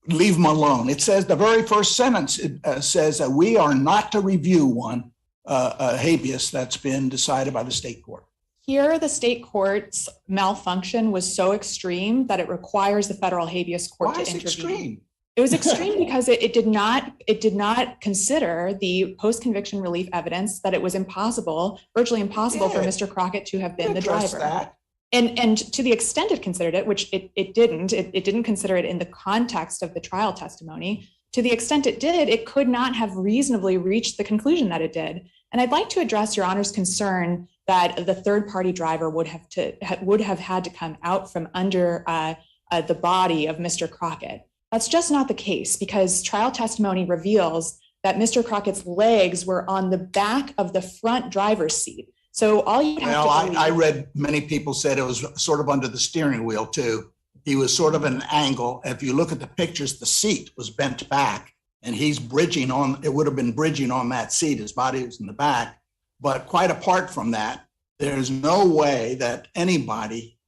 leave them alone. It says the very first sentence says that we are not to review one habeas that's been decided by the state court. Here, the state court's malfunction was so extreme that it requires the federal habeas court to intervene. Extreme? It was extreme because it did not consider the post-conviction relief evidence that it was virtually impossible for Mr. Crockett to have been the driver. And to the extent it considered it, which it didn't consider it in the context of the trial testimony. To the extent it did, it could not have reasonably reached the conclusion that it did. And I'd like to address Your Honor's concern that the third-party driver would have had to come out from under the body of Mr. Crockett. That's just not the case, because trial testimony reveals that Mr. Crockett's legs were on the back of the front driver's seat. So all you have I read many people said it was sort of under the steering wheel too. He was sort of an angle. If you look at the pictures, the seat was bent back, and he's bridging on. It would have been bridging on that seat. His body was in the back. But quite apart from that, there's no way that anybody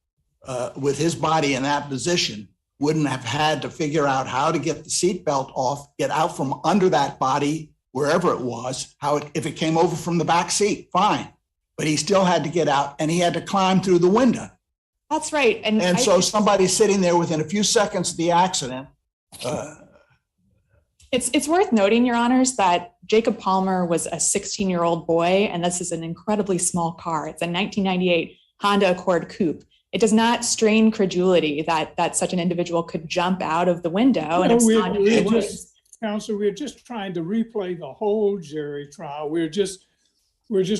with his body in that position wouldn't have had to figure out how to get the seatbelt off, get out from under that body, wherever it was, if it came over from the back seat, fine. But he still had to get out, and he had to climb through the window. That's right. And so somebody sitting there within a few seconds of the accident. It's worth noting, Your Honors, that Jacob Palmer was a 16-year-old boy, and this is an incredibly small car. It's a 1998 Honda Accord Coupe. It does not strain credulity that such an individual could jump out of the window and abscond into the woods. Counsel, we're just trying to replay the whole jury trial. We're just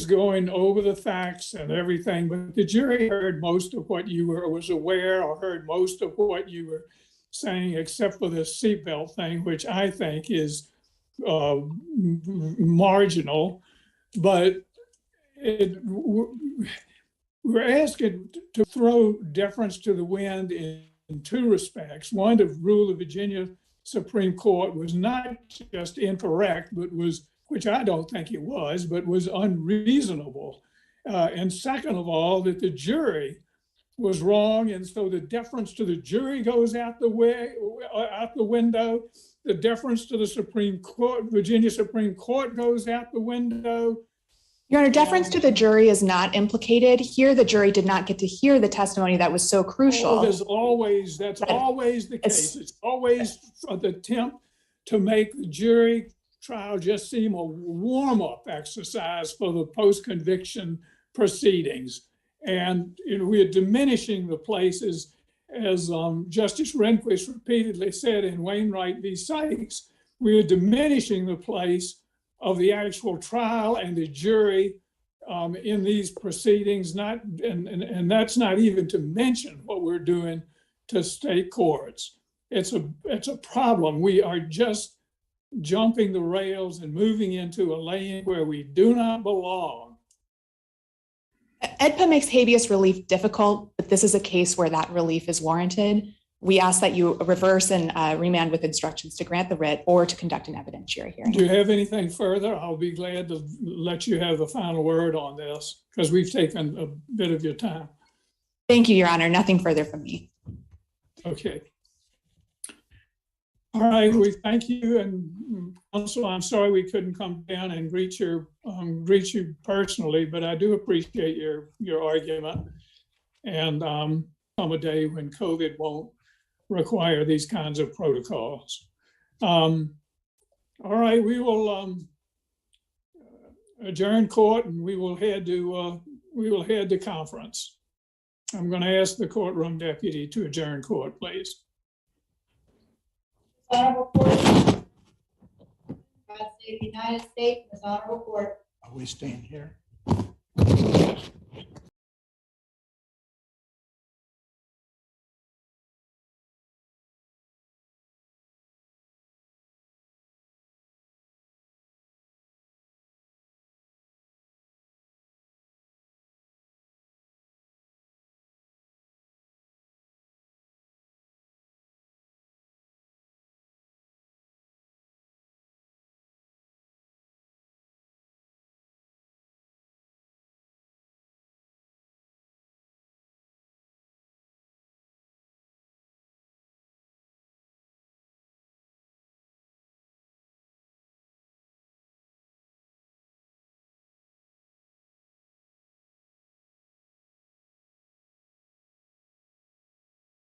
going over the facts and everything, but the jury heard most of what you was aware, or heard most of what you were saying, except for the seatbelt thing, which I think is marginal. But we're asking to throw deference to the wind in 2 respects. One, the rule of Virginia Supreme Court was not just incorrect, but which I don't think it was, but was unreasonable. And second of all, that the jury was wrong. And so the deference to the jury goes out the window. The deference to the Supreme Court, Virginia Supreme Court, goes out the window. Your Honor, deference to the jury is not implicated. Here, the jury did not get to hear the testimony that was so crucial. That's always the case. It's always the attempt to make the jury trial just seem a warm-up exercise for the post-conviction proceedings. And we are diminishing the places, as Justice Rehnquist repeatedly said in Wainwright v. Sykes, we are diminishing the place of the actual trial and the jury in these proceedings, and that's not even to mention what we're doing to state courts. It's a problem. We are just jumping the rails and moving into a lane where we do not belong. EDPA makes habeas relief difficult, but this is a case where that relief is warranted. We ask that you reverse and remand with instructions to grant the writ or to conduct an evidentiary hearing. Do you have anything further? I'll be glad to let you have the final word on this because we've taken a bit of your time. Thank you, Your Honor. Nothing further from me. Okay. All right, we thank you, and counsel, I'm sorry we couldn't come down and greet you personally, but I do appreciate your argument. And come a day when COVID won't require these kinds of protocols. All right, we will adjourn court, and we will head to conference. I'm going to ask the courtroom deputy to adjourn court, please. Honorable Court. God save the United States, this honorable court. Are we staying here?